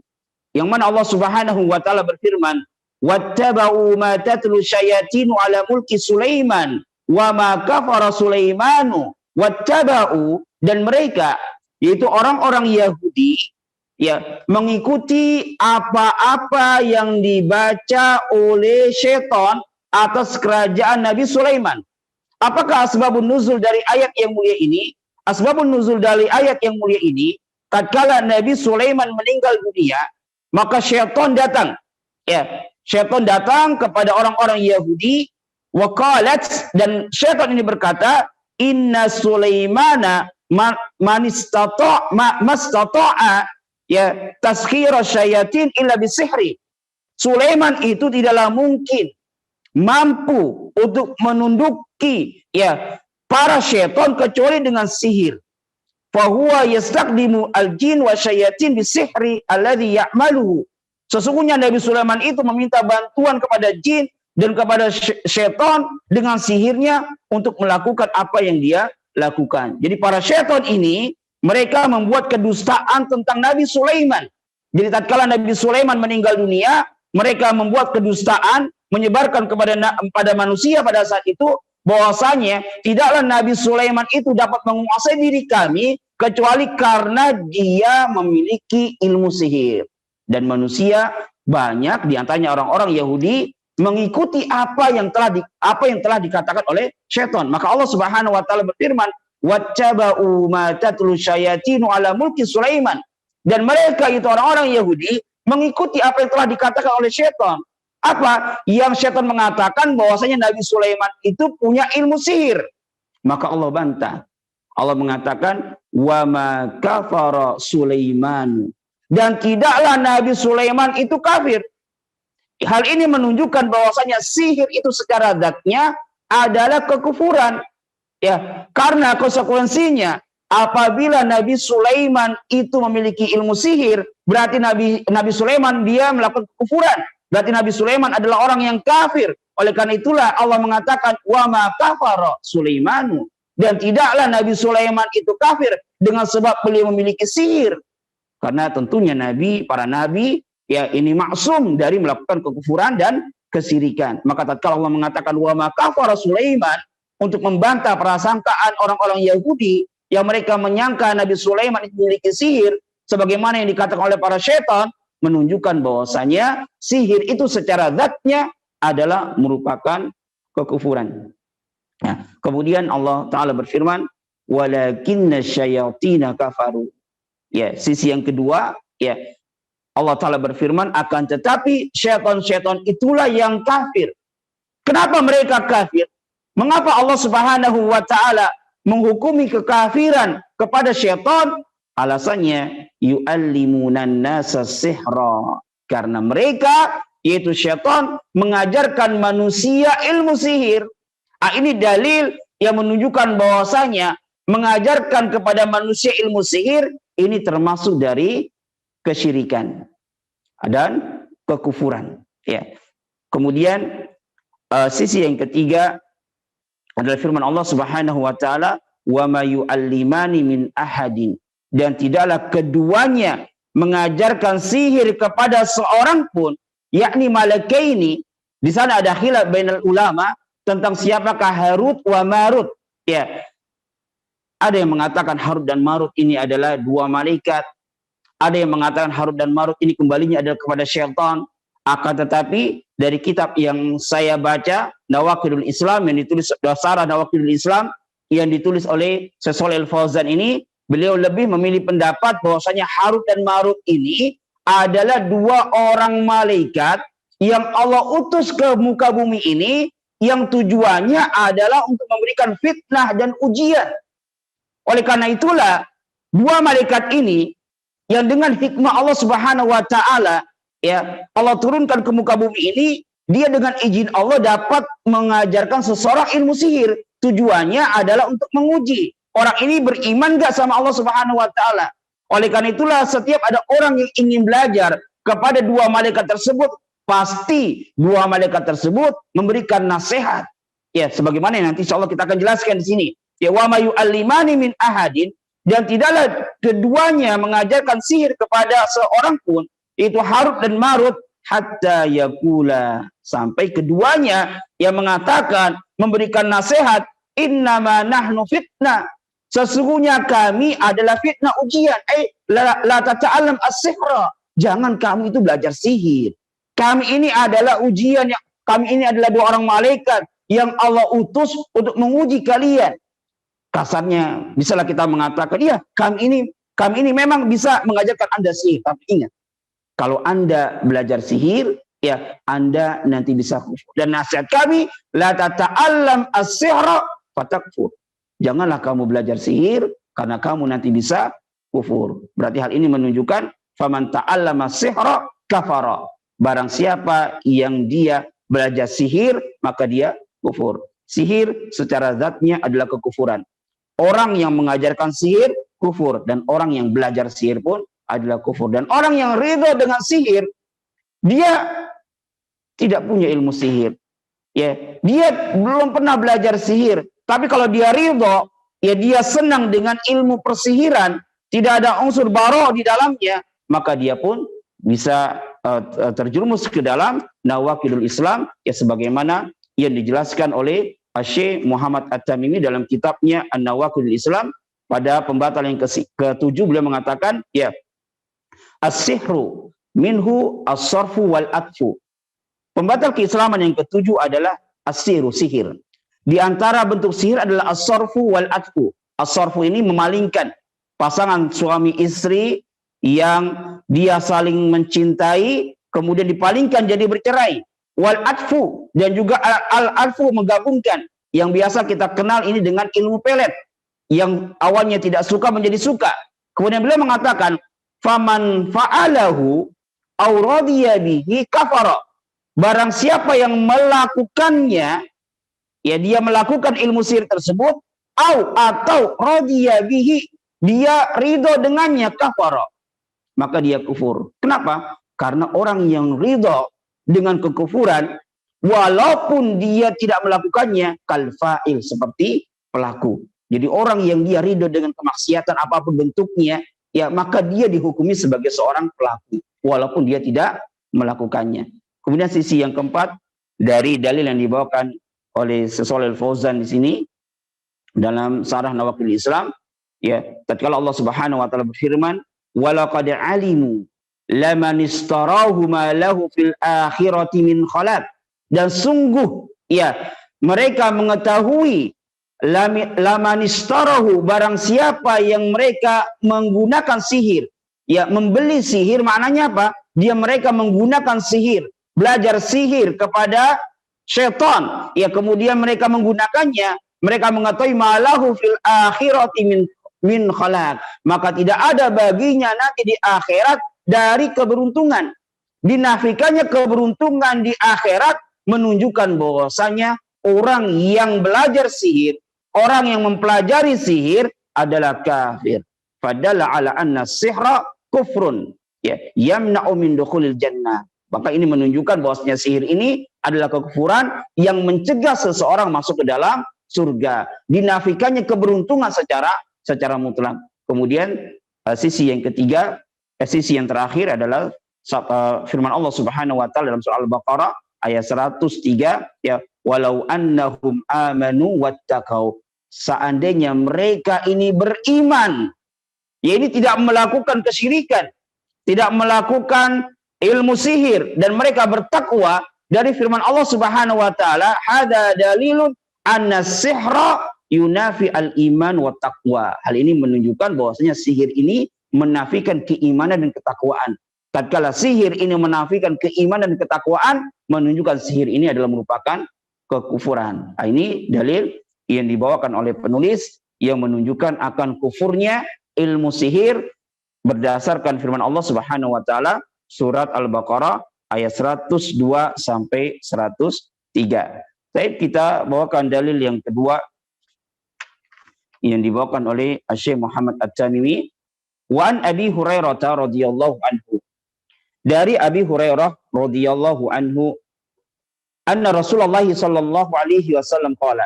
yang mana Allah Subhanahu wa taala berfirman, "Wattaba'u ma tatlu syayatinu ala mulki Sulaiman wa ma kafara Sulaimanu wattaba'u," dan mereka yaitu orang-orang Yahudi ya mengikuti apa-apa yang dibaca oleh syaitan atas kerajaan Nabi Sulaiman. Apakah asbabun nuzul dari ayat yang mulia ini? Asbabun nuzul dari ayat yang mulia ini, tatkala Nabi Sulaiman meninggal dunia, maka syaitan datang. Ya, syaitan datang kepada orang-orang Yahudi, waqalat, dan syaitan ini berkata, "Inna Sulaimana mastata'a ya taskhira syayatin illa bisihri." Sulaiman itu tidaklah mungkin mampu untuk menunduki ya para syaitan kecuali dengan sihir. Fahuwa yastaqdimu al-jin wa syayatin bisihri alladhi ya'maluhu. Sesungguhnya Nabi Sulaiman itu meminta bantuan kepada jin dan kepada syaitan dengan sihirnya untuk melakukan apa yang dia lakukan. Jadi para syaitan ini mereka membuat kedustaan tentang Nabi Sulaiman. Jadi tatkala Nabi Sulaiman meninggal dunia, mereka membuat kedustaan, menyebarkan kepada manusia pada saat itu bahwasanya tidaklah Nabi Sulaiman itu dapat menguasai diri kami kecuali karena dia memiliki ilmu sihir. Dan manusia banyak diantaranya orang-orang Yahudi mengikuti apa yang telah dikatakan oleh syaitan. Maka Allah Subhanahu wa taala berfirman, "Wattaba'u ma tatlu syayatinu ala mulki Sulaiman." Dan mereka itu orang-orang Yahudi mengikuti apa yang telah dikatakan oleh syaitan. Apa? Yang syaitan mengatakan bahwasanya Nabi Sulaiman itu punya ilmu sihir. Maka Allah bantah. Allah mengatakan, "Wa ma kafara Sulaiman." Dan tidaklah Nabi Sulaiman itu kafir. Hal ini menunjukkan bahwasanya sihir itu secara zatnya adalah kekufuran. Ya, karena konsekuensinya apabila Nabi Sulaiman itu memiliki ilmu sihir, berarti Nabi Sulaiman dia melakukan kekufuran. Berarti Nabi Sulaiman adalah orang yang kafir. Oleh karena itulah Allah mengatakan, "Wa ma kafara Sulaimanu." Dan tidaklah Nabi Sulaiman itu kafir dengan sebab beliau memiliki sihir. Karena tentunya para nabi ya ini maksum dari melakukan kekufuran dan kesirikan. Maka tatkala Allah mengatakan wa ma kafara Sulaiman untuk membantah prasangkaan orang-orang Yahudi yang mereka menyangka Nabi Sulaiman itu memiliki sihir sebagaimana yang dikatakan oleh para syaitan, menunjukkan bahwasanya sihir itu secara zatnya adalah merupakan kekufuran. Nah, kemudian Allah Ta'ala berfirman, walakinna syayatina kafaru. Ya, sisi yang kedua, ya, Allah Ta'ala berfirman, akan tetapi syaitan-syaitan itulah yang kafir. Kenapa mereka kafir? Mengapa Allah Subhanahu wa Ta'ala menghukumi kekafiran kepada syaitan? Alasannya, yu'allimunan nasa sihra. Karena mereka, yaitu syaitan, mengajarkan manusia ilmu sihir. Ini dalil yang menunjukkan bahwasanya mengajarkan kepada manusia ilmu sihir ini termasuk dari kesyirikan dan kekufuran. Ya. Kemudian sisi yang ketiga adalah firman Allah Subhanahu wa Ta'ala, wa ma yu'allimani min ahadin, dan tidaklah keduanya mengajarkan sihir kepada seorang pun, yakni malakaini. Di sana ada khilaf bainal ulama tentang siapakah Harut wa Marut. Ya. Ada yang mengatakan Harut dan Marut ini adalah dua malaikat. Ada yang mengatakan Harut dan Marut ini kembalinya adalah kepada syaitan. Akan tetapi dari kitab yang saya baca, Nawaqidul Islam, yang ditulis Syarah Nawaqidul Islam, yang ditulis oleh Syekh Shalih Al Fauzan ini, beliau lebih memilih pendapat bahwasanya Harut dan Marut ini adalah dua orang malaikat yang Allah utus ke muka bumi ini, yang tujuannya adalah untuk memberikan fitnah dan ujian. Oleh karena itulah, dua malaikat ini yang dengan hikmah Allah Subhanahu wa Ta'ala, ya, Allah turunkan ke muka bumi ini, dia dengan izin Allah dapat mengajarkan seseorang ilmu sihir. Tujuannya adalah untuk menguji orang ini beriman gak sama Allah Subhanahu wa Ta'ala. Oleh karena itulah, setiap ada orang yang ingin belajar kepada dua malaikat tersebut, pasti dua malaikat tersebut memberikan nasihat. Ya, sebagaimana yang nanti insyaallah kita akan jelaskan di sini. Ya, wa ma yu'allimani min ahadin, dan tidaklah keduanya mengajarkan sihir kepada seorang pun, itu Harut dan Marut, hatta yaqula, sampai keduanya yang mengatakan, memberikan nasihat, innama nahnu fitnah, sesungguhnya kami adalah fitnah, ujian. La tata'allam as-sihra, jangan kamu itu belajar sihir. Kami ini adalah ujian, yang kami ini adalah dua orang malaikat yang Allah utus untuk menguji kalian. Kasarnya bisalah kita mengatakan, iya, kami ini memang bisa mengajarkan Anda sihir. Tapi ingat, kalau Anda belajar sihir, ya, Anda nanti bisa kufur. Dan nasihat kami, la tata'allam as-sihra fatakfur. Janganlah kamu belajar sihir karena kamu nanti bisa kufur. Berarti hal ini menunjukkan faman ta'allama sihra kafara. Barang siapa yang dia belajar sihir, maka dia kufur. Sihir secara zatnya adalah kekufuran. Orang yang mengajarkan sihir kufur, dan orang yang belajar sihir pun adalah kufur. Dan orang yang ridho dengan sihir, dia tidak punya ilmu sihir. Ya, dia belum pernah belajar sihir. Tapi kalau dia ridho, ya dia senang dengan ilmu persihiran, tidak ada unsur baro di dalamnya, maka dia pun bisa terjerumus ke dalam Nawaqidul Islam, ya, sebagaimana yang dijelaskan oleh Syekh Muhammad At-Tamimi dalam kitabnya An-Nawaqidul Islam. Pada pembatal yang ke-7 beliau mengatakan, ya, as-sihru minhu as-sarfu wal atfu. Pembatal keislaman yang ke-7 adalah as-sihru, sihir. Di antara bentuk sihir adalah as-sarfu wal atfu. As-sarfu ini memalingkan pasangan suami istri yang dia saling mencintai, kemudian dipalingkan jadi bercerai. Wal atfu, dan juga al-atfu menggabungkan, yang biasa kita kenal ini dengan ilmu pelet, yang awalnya tidak suka menjadi suka. Kemudian beliau mengatakan, faman fa'alahu aw radiya bihi kafara. Barang siapa yang melakukannya, ya, dia melakukan ilmu sihir tersebut, atau radiya bihi, dia ridho dengannya, kafara, maka dia kufur. Kenapa? Karena orang yang ridho dengan kekufuran, walaupun dia tidak melakukannya, kalfa'il, seperti pelaku. Jadi orang yang dia ridho dengan kemaksiatan apapun bentuknya, ya, maka dia dihukumi sebagai seorang pelaku, walaupun dia tidak melakukannya. Kemudian sisi yang keempat dari dalil yang dibawakan oleh Syekh Shalih Al Fauzan di sini dalam Syarah Nawaqidul Islam, ya, tatkala Allah Subhanahu wa Ta'ala berfirman, walaqad alimu laman istarahu ma lahu fil akhirati min khalaq, dan sungguh, ya, mereka mengetahui lamanistarahu, barang siapa yang mereka menggunakan sihir, ya membeli sihir, maknanya apa? Mereka menggunakan sihir, belajar sihir kepada syaitan, ya kemudian mereka menggunakannya, mereka mengetahui malahu fil akhirati min khalaq, maka tidak ada baginya nanti di akhirat dari keberuntungan. Dinafikannya keberuntungan di akhirat menunjukkan bahwasanya orang yang belajar sihir, orang yang mempelajari sihir adalah kafir. Fadalla ala anna sihra kufrun, ya, yamna'u min dukhulil jannah. Maka ini menunjukkan bahwasanya sihir ini adalah kekufuran yang mencegah seseorang masuk ke dalam surga. Dinafikannya keberuntungan secara mutlak. Kemudian sisi yang ketiga, sisi yang terakhir adalah firman Allah Subhanahu wa taala dalam surah Al-Baqarah ayat 103, ya, walau annahum amanu wattaqau, seandainya mereka ini beriman, ya ini tidak melakukan kesyirikan, tidak melakukan ilmu sihir, dan mereka bertakwa, dari firman Allah Subhanahu wa taala, hada dalilun anna sihra yunafi al-iman wa taqwa. Hal ini menunjukkan bahwasanya sihir ini menafikan keimanan dan ketakwaan. Tatkala sihir ini menafikan keimanan dan ketakwaan, menunjukkan sihir ini adalah merupakan kekufuran. Nah, ini dalil yang dibawakan oleh penulis yang menunjukkan akan kufurnya ilmu sihir berdasarkan firman Allah Subhanahu wa taala surat Al-Baqarah ayat 102 sampai 103. Kita bawakan dalil yang kedua yang dibawakan oleh Syekh Muhammad At-Tamimi, wa an Abi Hurairah radhiyallahu anhu. Dari Abi Hurairah radhiyallahu anhu, anna Rasulullah sallallahu alaihi wasallam qala,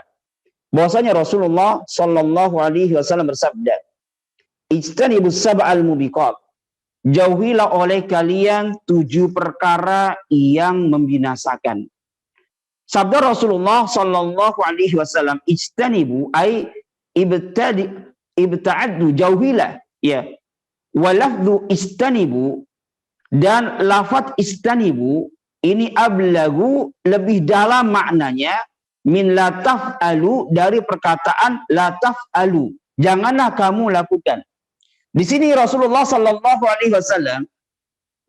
bahwasanya Rasulullah sallallahu alaihi wasallam bersabda, ijtanibus sab'al mubiqat, jauhilah oleh kalian 7 perkara yang membinasakan. Sabda Rasulullah sallallahu alaihi wasallam, ijtanibu ay ibta'addu, jauhilah, ya. Walafdhu istanibu, dan lafaz istanibu ini ablagu, lebih dalam maknanya, min la taf'alu, dari perkataan la taf'alu, janganlah kamu lakukan. Di sini Rasulullah sallallahu alaihi wasallam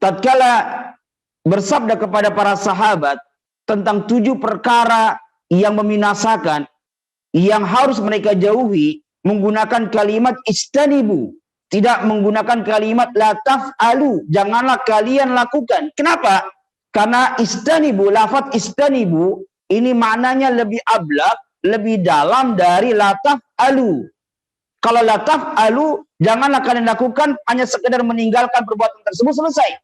tatkala bersabda kepada para sahabat tentang 7 perkara yang membinasakan, yang harus mereka jauhi, menggunakan kalimat istanibu, tidak menggunakan kalimat la taf'alu, janganlah kalian lakukan. Kenapa? Karena istanibu, lafaz istanibu ini maknanya lebih ablaq, lebih dalam dari la taf'alu. Kalau la taf'alu, janganlah kalian lakukan, hanya sekedar meninggalkan perbuatan tersebut, selesai.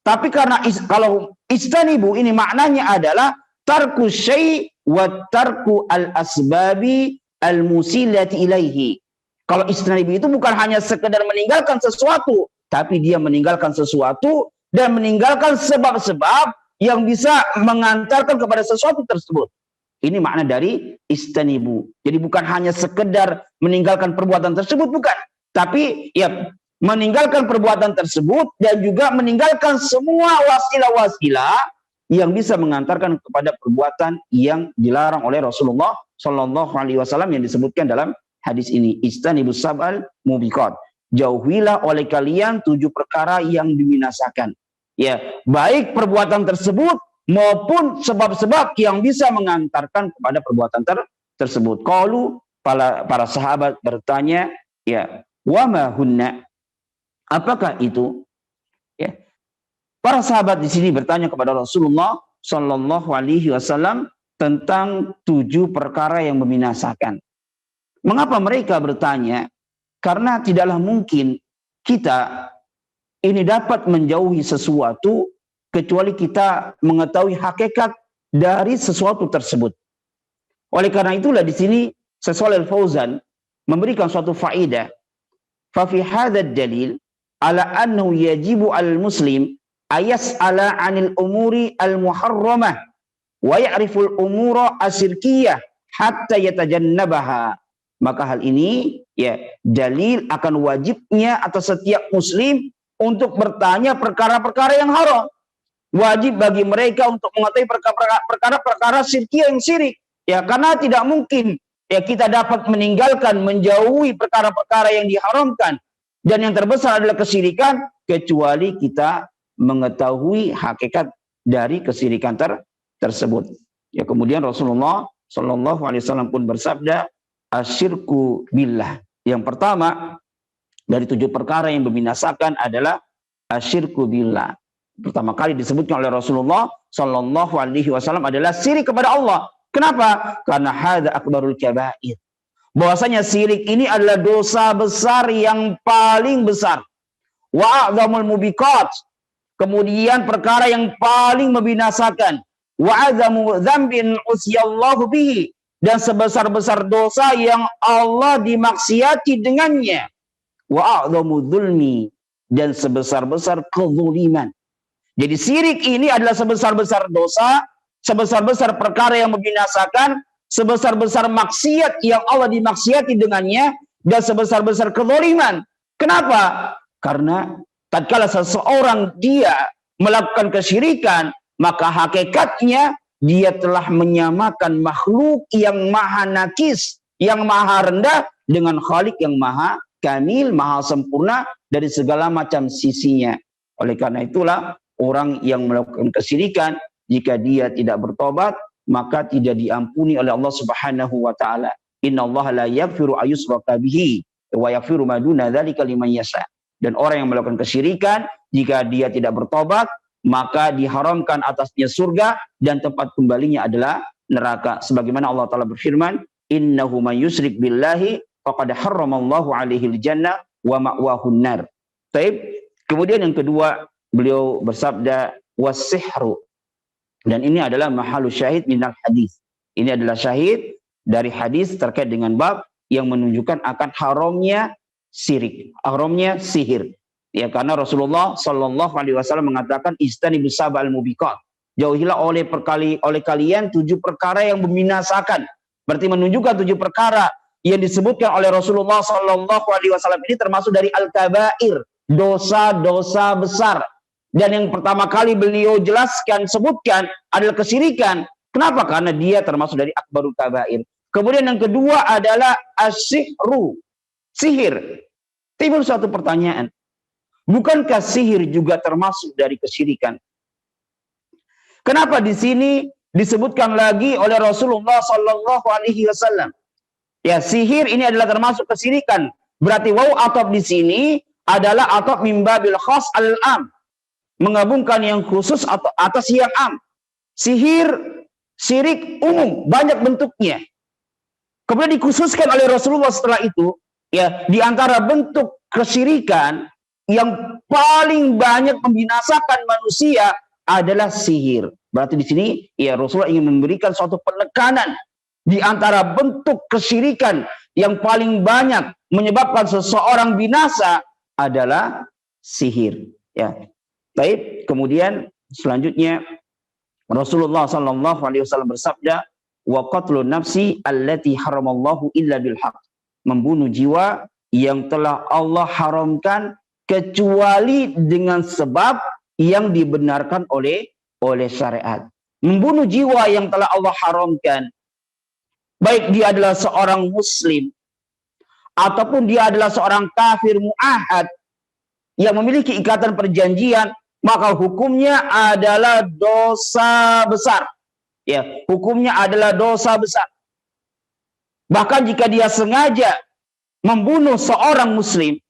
Tapi karena kalau istanibu ini maknanya adalah tarku syai' wa tarku al-asbabi al-musilati ilaihi. Kalau istanibu itu bukan hanya sekedar meninggalkan sesuatu, tapi dia meninggalkan sesuatu dan meninggalkan sebab-sebab yang bisa mengantarkan kepada sesuatu tersebut. Ini makna dari istanibu. Jadi bukan hanya sekedar meninggalkan perbuatan tersebut, bukan. Tapi ya meninggalkan perbuatan tersebut dan juga meninggalkan semua wasilah-wasilah yang bisa mengantarkan kepada perbuatan yang dilarang oleh Rasulullah Shallallahu Alaihi Wasallam yang disebutkan dalam hadis ini. Istanibus sab'al mubiqat, jauhilah oleh kalian 7 perkara yang dibinasakan. Ya, baik perbuatan tersebut maupun sebab-sebab yang bisa mengantarkan kepada perbuatan tersebut. Qalu, para sahabat bertanya, ya, wa ma hunna, apakah itu? Ya. Para sahabat di sini bertanya kepada Rasulullah Shallallahu Alaihi Wasallam tentang 7 perkara yang membinasakan. Mengapa mereka bertanya? Karena tidaklah mungkin kita ini dapat menjauhi sesuatu kecuali kita mengetahui hakikat dari sesuatu tersebut. Oleh karena itulah di sini Syekh Shalih Al Fauzan memberikan suatu faedah. Fa fi hadzal dalil ala annahu yajibu al muslim ayas'ala 'anil umuri al muharramah wa ya'riful umura asyirkiyah hatta yatajannabaha. Maka hal ini ya dalil akan wajibnya atas setiap muslim untuk bertanya perkara-perkara yang haram. Wajib bagi mereka untuk mengetahui perkara-perkara syirkiyah yang syirik. Ya, karena tidak mungkin ya kita dapat meninggalkan, menjauhi perkara-perkara yang diharamkan. Dan yang terbesar adalah kesyirikan, kecuali kita mengetahui hakikat dari kesyirikan tersebut. Ya, kemudian Rasulullah Shallallahu Alaihi Wasallam pun bersabda, asyirku billah. Yang pertama dari 7 perkara yang membinasakan adalah asyirku billah. Pertama kali disebutkan oleh Rasulullah Shallallahu Alaihi Wasallam adalah syirik kepada Allah. Kenapa? Karena hadza akbarul kabair. Bahwasanya syirik ini adalah dosa besar yang paling besar. Wa a'zamul mubiqat. Kemudian perkara yang paling membinasakan. Wa azamu dzambin usyallahu bihi. Dan sebesar-besar dosa yang Allah dimaksiati dengannya. Wa a'zamu dzulmi. Dan sebesar-besar kezuliman. Jadi syirik ini adalah sebesar-besar dosa, sebesar-besar perkara yang membinasakan, sebesar-besar maksiat yang Allah dimaksiati dengannya, dan sebesar-besar kezaliman. Kenapa? Karena tatkala seseorang dia melakukan kesyirikan, maka hakikatnya dia telah menyamakan makhluk yang maha nakis, yang maha rendah dengan Khalik yang maha kamil, maha sempurna dari segala macam sisinya. Oleh karena itulah orang yang melakukan kesyirikan, jika dia tidak bertobat, maka tidak diampuni oleh Allah Subhanahu wa taala. Innallaha la yaghfiru ayyushraka bihi wa yaghfiru ma duna dzalika liman yasha. Dan orang yang melakukan kesyirikan, jika dia tidak bertobat, maka diharamkan atasnya surga dan tempat kembalinya adalah neraka. Sebagaimana Allah taala berfirman, innahu may yusyrik billahi faqad harramallahu alaihi al-jannah wa ma'wahun nar. Baik. Kemudian yang kedua, beliau bersabda wasihru. Dan ini adalah mahalus syahid minal hadis. Ini adalah syahid dari hadis terkait dengan bab yang menunjukkan akan haramnya syirik, haramnya sihir. Ya, karena Rasulullah Shallallahu Alaihi Wasallam mengatakan istanibus sab'al mubiqat. Jauhilah oleh kalian 7 perkara yang membinasakan. Berarti menunjukkan 7 perkara yang disebutkan oleh Rasulullah Shallallahu Alaihi Wasallam ini termasuk dari al-kabair, dosa-dosa besar. Dan yang pertama kali beliau jelaskan, sebutkan adalah kesyirikan. Kenapa? Karena dia termasuk dari akbarul kabair. Kemudian yang kedua adalah asyihru, sihir. Timbul suatu pertanyaan, bukankah sihir juga termasuk dari kesyirikan? Kenapa di sini disebutkan lagi oleh Rasulullah Shallallahu Alaihi Wasallam? Ya, sihir ini adalah termasuk kesyirikan. Berarti waw atop di sini adalah atop mimbabil khas al-am, menggabungkan yang khusus atau atas yang am. Sihir, syirik umum, banyak bentuknya. Kemudian dikhususkan oleh Rasulullah setelah itu, ya, di antara bentuk kesyirikan yang paling banyak membinasakan manusia adalah sihir. Berarti di sini ya Rasulullah ingin memberikan suatu penekanan di antara bentuk kesyirikan yang paling banyak menyebabkan seseorang binasa adalah sihir. Ya. Baik, kemudian selanjutnya Rasulullah Sallallahu Alaihi Wasallam bersabda, wa qatlun nafsi allati haramallahu illa bil haq. Membunuh jiwa yang telah Allah haramkan kecuali dengan sebab yang dibenarkan oleh syariat. Membunuh jiwa yang telah Allah haramkan, baik dia adalah seorang muslim ataupun dia adalah seorang kafir mu'ahad yang memiliki ikatan perjanjian, maka hukumnya adalah dosa besar. Ya, hukumnya adalah dosa besar. Bahkan jika dia sengaja membunuh seorang muslim,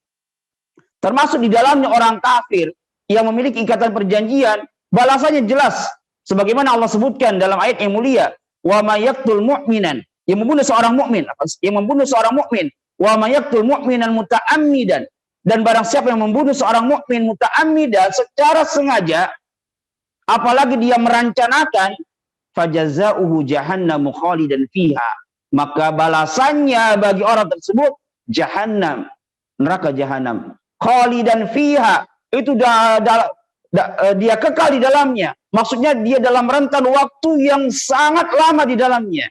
termasuk di dalamnya orang kafir yang memiliki ikatan perjanjian, balasannya jelas. Sebagaimana Allah sebutkan dalam ayat yang mulia, wa may yaqtul mu'minan, yang membunuh seorang mukmin, wa may yaqtul mu'minan muta'ammidan, dan barang siapa yang membunuh seorang mukmin muta'ammidan secara sengaja, apalagi dia merencanakan, fajazauhu jahannamu khalidan fiha, maka balasannya bagi orang tersebut jahannam, neraka jahanam, khalidan fiha, itu dia kekal di dalamnya. Maksudnya dia dalam rentan waktu yang sangat lama di dalamnya.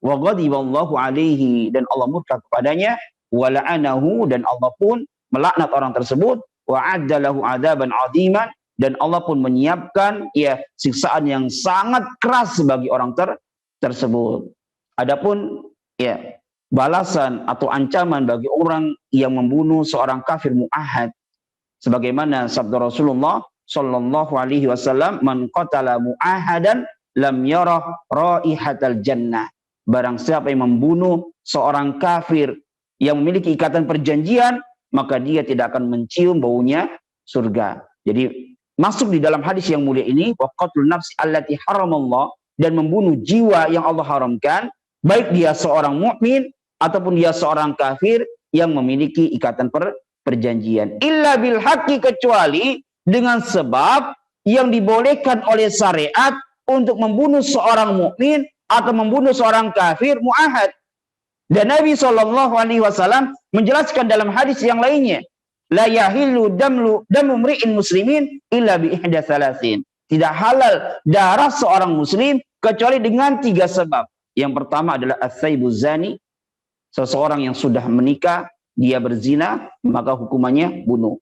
Wa ghadiballahu alaihi, dan Allah murka kepadanya, wa la'anahu, dan Allah pun melaknat orang tersebut, wa addalahu adaban aziman, dan Allah pun menyiapkan ya siksaan yang sangat keras bagi orang tersebut. Adapun ya balasan atau ancaman bagi orang yang membunuh seorang kafir mu'ahad. Sebagaimana sabda Rasulullah sallallahu alaihi wasallam, "Man qatala mu'ahadan lam yarah raihatal jannah." Barang siapa yang membunuh seorang kafir yang memiliki ikatan perjanjian, maka dia tidak akan mencium baunya surga. Jadi masuk di dalam hadis yang mulia ini, wa qatlun nafsi allati haramallah, dan membunuh jiwa yang Allah haramkan, baik dia seorang mukmin ataupun dia seorang kafir yang memiliki ikatan perjanjian. Illa bil haqqi, kecuali dengan sebab yang dibolehkan oleh syariat untuk membunuh seorang mukmin atau membunuh seorang kafir mu'ahad. Dan Nabi SAW menjelaskan dalam hadis yang lainnya, la yahillu damu mri'in muslimin illa bi ihda thalathin. Tidak halal darah seorang muslim kecuali dengan 3 sebab. Yang pertama adalah as-sayyibu zani, seseorang yang sudah menikah, dia berzina, maka hukumannya bunuh.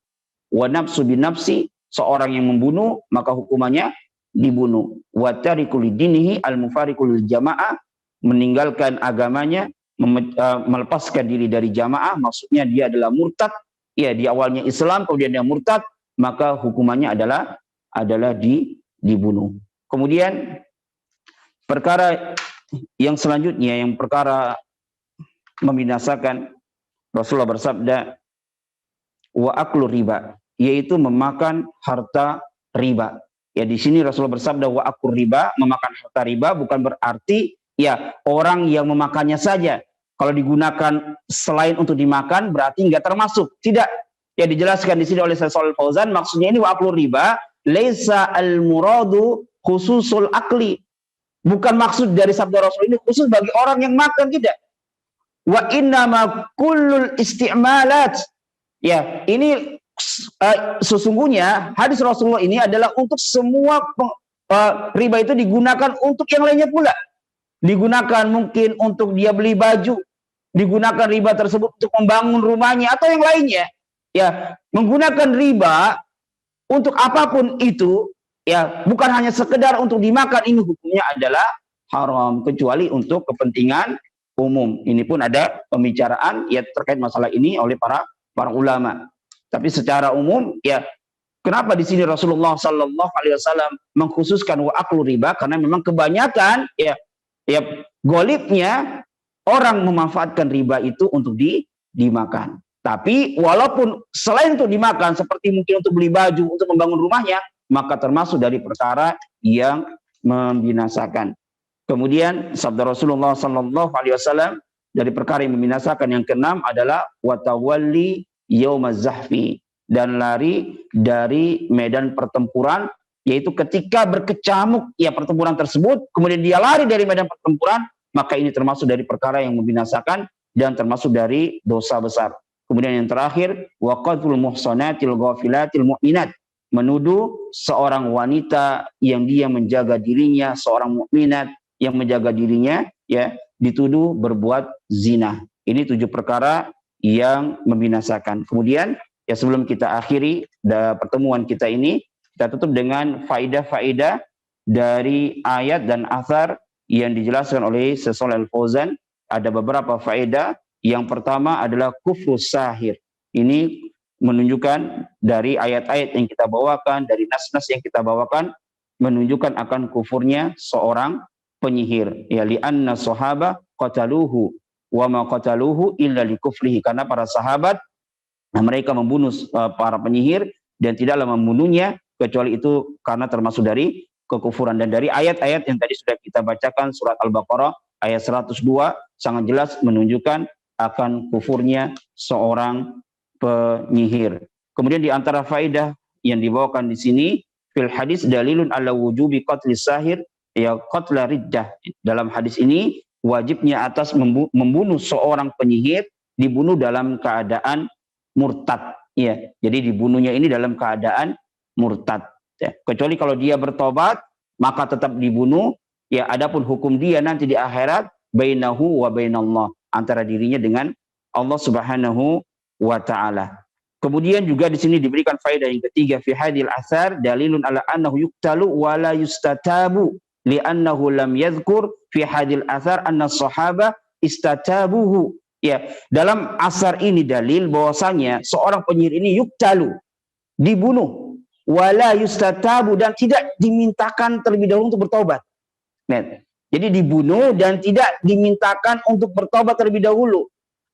Wa nafsu bin nafsi, seorang yang membunuh, maka hukumannya dibunuh. Wa tariku lidinihi al-mufariqu lil jamaah, meninggalkan agamanya, melepaskan diri dari jamaah, maksudnya dia adalah murtad. Ya, di awalnya Islam, kemudian dia murtad, maka hukumannya adalah dibunuh. Kemudian perkara yang selanjutnya, yang perkara membinasakan, Rasulullah bersabda, wa aklu riba, yaitu memakan harta riba. Ya, di sini Rasulullah bersabda wa aklu riba, memakan harta riba, bukan berarti ya orang yang memakannya saja. Kalau digunakan selain untuk dimakan berarti enggak termasuk. Tidak. Ya, dijelaskan di sini oleh Syekh Shalih Fauzan, maksudnya ini wa aklu riba laisa al muradu khususul akli. Bukan maksud dari sabda Rasul ini khusus bagi orang yang makan, tidak. Wa innama kullul isti'malat. Ya, ini sesungguhnya hadis Rasulullah ini adalah untuk semua riba itu digunakan untuk yang lainnya pula. Digunakan mungkin untuk dia beli baju, digunakan riba tersebut untuk membangun rumahnya atau yang lainnya. Ya, menggunakan riba untuk apapun itu, ya, bukan hanya sekedar untuk dimakan, ini hukumnya adalah haram kecuali untuk kepentingan umum. Ini pun ada pembicaraan ya terkait masalah ini oleh para ulama. Tapi secara umum, ya, kenapa di sini Rasulullah Sallallahu Alaihi Wasallam mengkhususkan wa aklu riba? Karena memang kebanyakan ya golibnya orang memanfaatkan riba itu untuk dimakan. Tapi walaupun selain untuk dimakan, seperti mungkin untuk beli baju, untuk membangun rumahnya, maka termasuk dari perkara yang membinasakan. Kemudian sabda Rasulullah Sallallahu Alaihi Wasallam dari perkara yang membinasakan yang keenam adalah watawalli yaumaz zahfi, dan lari dari medan pertempuran, yaitu ketika berkecamuk ya pertempuran tersebut, kemudian dia lari dari medan pertempuran, maka ini termasuk dari perkara yang membinasakan dan termasuk dari dosa besar. Kemudian yang terakhir, waqadhul muhsanatil ghafilatil mu'minat, menuduh seorang wanita yang dia menjaga dirinya, seorang mukminat yang menjaga dirinya, ya, dituduh berbuat zina. Ini 7 perkara yang membinasakan. Kemudian ya sebelum kita akhiri pertemuan kita ini, kita tutup dengan faedah-faedah dari ayat dan athar yang dijelaskan oleh Syekh Shalih Fauzan. Ada beberapa faedah. Yang pertama adalah kufrus sahir. Ini menunjukkan dari ayat-ayat yang kita bawakan, dari nas-nas yang kita bawakan, menunjukkan akan kufurnya seorang penyihir. Ya, li'anna sahaba qataluhu wa ma qataluhu illa likufrihi, karena para sahabat mereka membunuh para penyihir dan tidaklah membunuhnya kecuali itu karena termasuk dari kekufuran. Dan dari ayat-ayat yang tadi sudah kita bacakan, surat Al-Baqarah ayat 102 sangat jelas menunjukkan akan kufurnya seorang penyihir. Kemudian di antara faedah yang dibawakan di sini, fil hadis dalilun ala wujubi qatlis sahir ya qatla riddah. Dalam hadis ini wajibnya atas membunuh seorang penyihir, dibunuh dalam keadaan murtad. Ya, jadi dibunuhnya ini dalam keadaan murtad. Ya, kecuali kalau dia bertobat, maka tetap dibunuh. Ya, adapun hukum dia nanti di akhirat bainahu wa bainallah, antara dirinya dengan Allah Subhanahu wa taala. Kemudian juga di sini diberikan faedah yang ketiga, fi hadil athar dalilun ala annahu yuqtalu wa la yustatabu li'annahu lam yadhkur fi hadil athar anna sahaba istatabuhu. Ya, dalam asar ini dalil bahwasanya seorang penyihir ini yuktalu, dibunuh, wala yustatabu, dan tidak dimintakan terlebih dahulu untuk bertobat. Nah, jadi dibunuh dan tidak dimintakan untuk bertobat terlebih dahulu.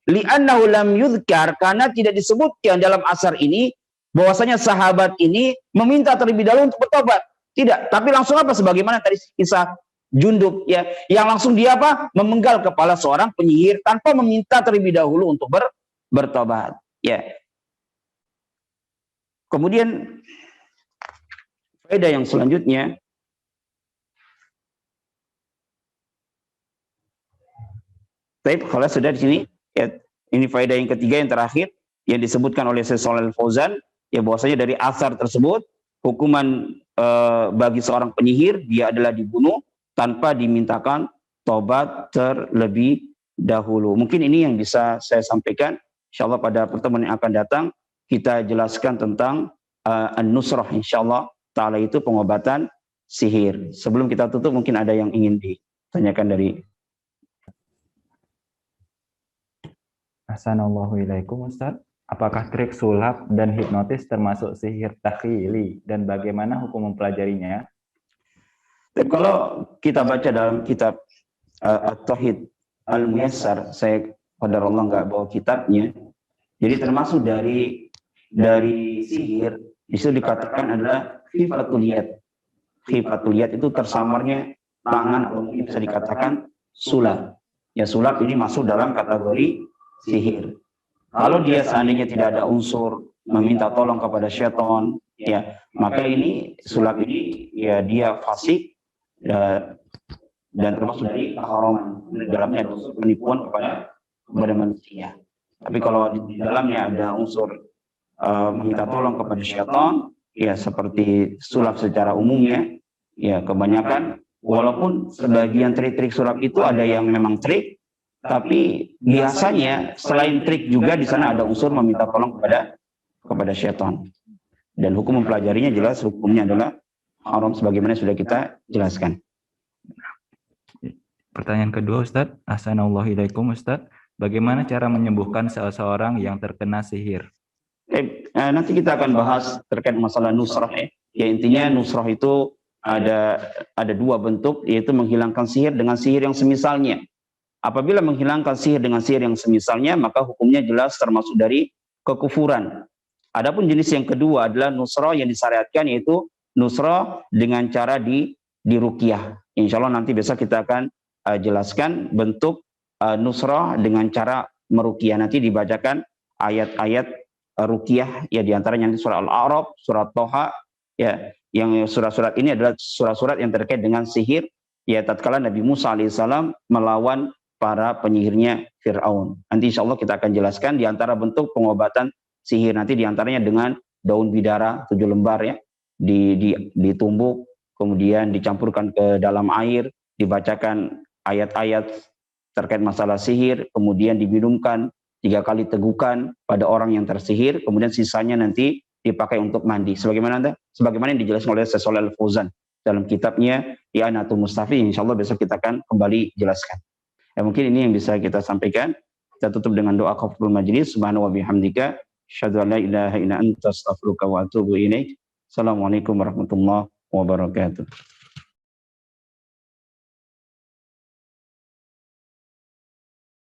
Li'annahu lam yudhkar, karena tidak disebutkan dalam asar ini bahwasanya sahabat ini meminta terlebih dahulu untuk bertobat. Tidak, tapi langsung apa, sebagaimana tadi kisah Jundub, ya, yang langsung dia apa, memenggal kepala seorang penyihir tanpa meminta terlebih dahulu untuk bertobat, ya. Kemudian faedah yang selanjutnya, baik, kalau sudah di sini, ya, ini faedah yang ketiga yang terakhir yang disebutkan oleh Syekh Shalal Fauzan, ya, bahwasanya dari asar tersebut hukuman bagi seorang penyihir dia adalah dibunuh tanpa dimintakan tobat terlebih dahulu. Mungkin ini yang bisa saya sampaikan. Insyaallah pada pertemuan yang akan datang kita jelaskan tentang an-nusrah, insyaallah taala, itu pengobatan sihir. Sebelum kita tutup, mungkin ada yang ingin ditanyakan dari. Assalamualaikum Ustaz. Apakah trik sulap dan hipnotis termasuk sihir takhyili, dan bagaimana hukum mempelajarinya? Kalau kita baca dalam kitab At-Tauhid Al-Muyassar, saya qadar Allah nggak bawa kitabnya. Jadi termasuk dari sihir itu dikatakan adalah khifatul yad. Khifatul yad itu tersamarnya tangan, atau mungkin bisa dikatakan sulap. Ya, sulap ini masuk dalam kategori sihir. Kalau dia seandainya tidak ada unsur meminta tolong kepada syaitan, ya, maka ini sulap ini, ya, dia fasik dan termasuk dari keharaman. Dalamnya ada unsur penipuan kepada manusia. Tapi kalau di dalamnya ada unsur meminta tolong kepada syaitan, ya, seperti sulap secara umumnya, ya, kebanyakan, walaupun sebagian trik-trik sulap itu ada yang memang trik, tapi biasanya selain trik juga di sana ada unsur meminta tolong kepada syaitan. Dan hukum mempelajarinya jelas hukumnya adalah haram sebagaimana sudah kita jelaskan. Pertanyaan kedua, Ustadz. Assalamualaikum Ustadz. Bagaimana cara menyembuhkan seseorang yang terkena sihir? Nanti kita akan bahas terkait masalah nusrah. Ya, intinya nusrah itu ada dua bentuk, yaitu menghilangkan sihir dengan sihir yang semisalnya. Apabila menghilangkan sihir dengan sihir yang semisalnya, maka hukumnya jelas termasuk dari kekufuran. Adapun jenis yang kedua adalah nusrah yang disyariatkan, yaitu nusrah dengan cara diruqyah. Insya Allah nanti besok kita akan jelaskan bentuk nusrah dengan cara meruqyah. Nanti dibacakan ayat-ayat ruqyah, ya, diantaranya nanti surah Al-A'raf, surah Toha, ya, yang surat-surat ini adalah surat-surat yang terkait dengan sihir, ya, tatkala Nabi Musa alaihissalam melawan para penyihirnya Fir'aun. Nanti insya Allah kita akan jelaskan diantara bentuk pengobatan sihir, nanti diantaranya dengan daun bidara 7 lembar, ya, ditumbuk, kemudian dicampurkan ke dalam air, dibacakan ayat-ayat terkait masalah sihir, kemudian diminumkan 3 kali tegukan pada orang yang tersihir, kemudian sisanya nanti dipakai untuk mandi. Sebagaimana yang dijelaskan oleh Syekh Shalal Fauzan dalam kitabnya I'anatul Mustafi, insya Allah besok kita akan kembali jelaskan. Ya, mungkin ini yang bisa kita sampaikan. Kita tutup dengan doa kafaratul majlis. Subhanahu wa bihamdika, asyhadu an la ilaha illa anta, astaghfiruka wa atubu ilaik. Assalamualaikum warahmatullahi wabarakatuh.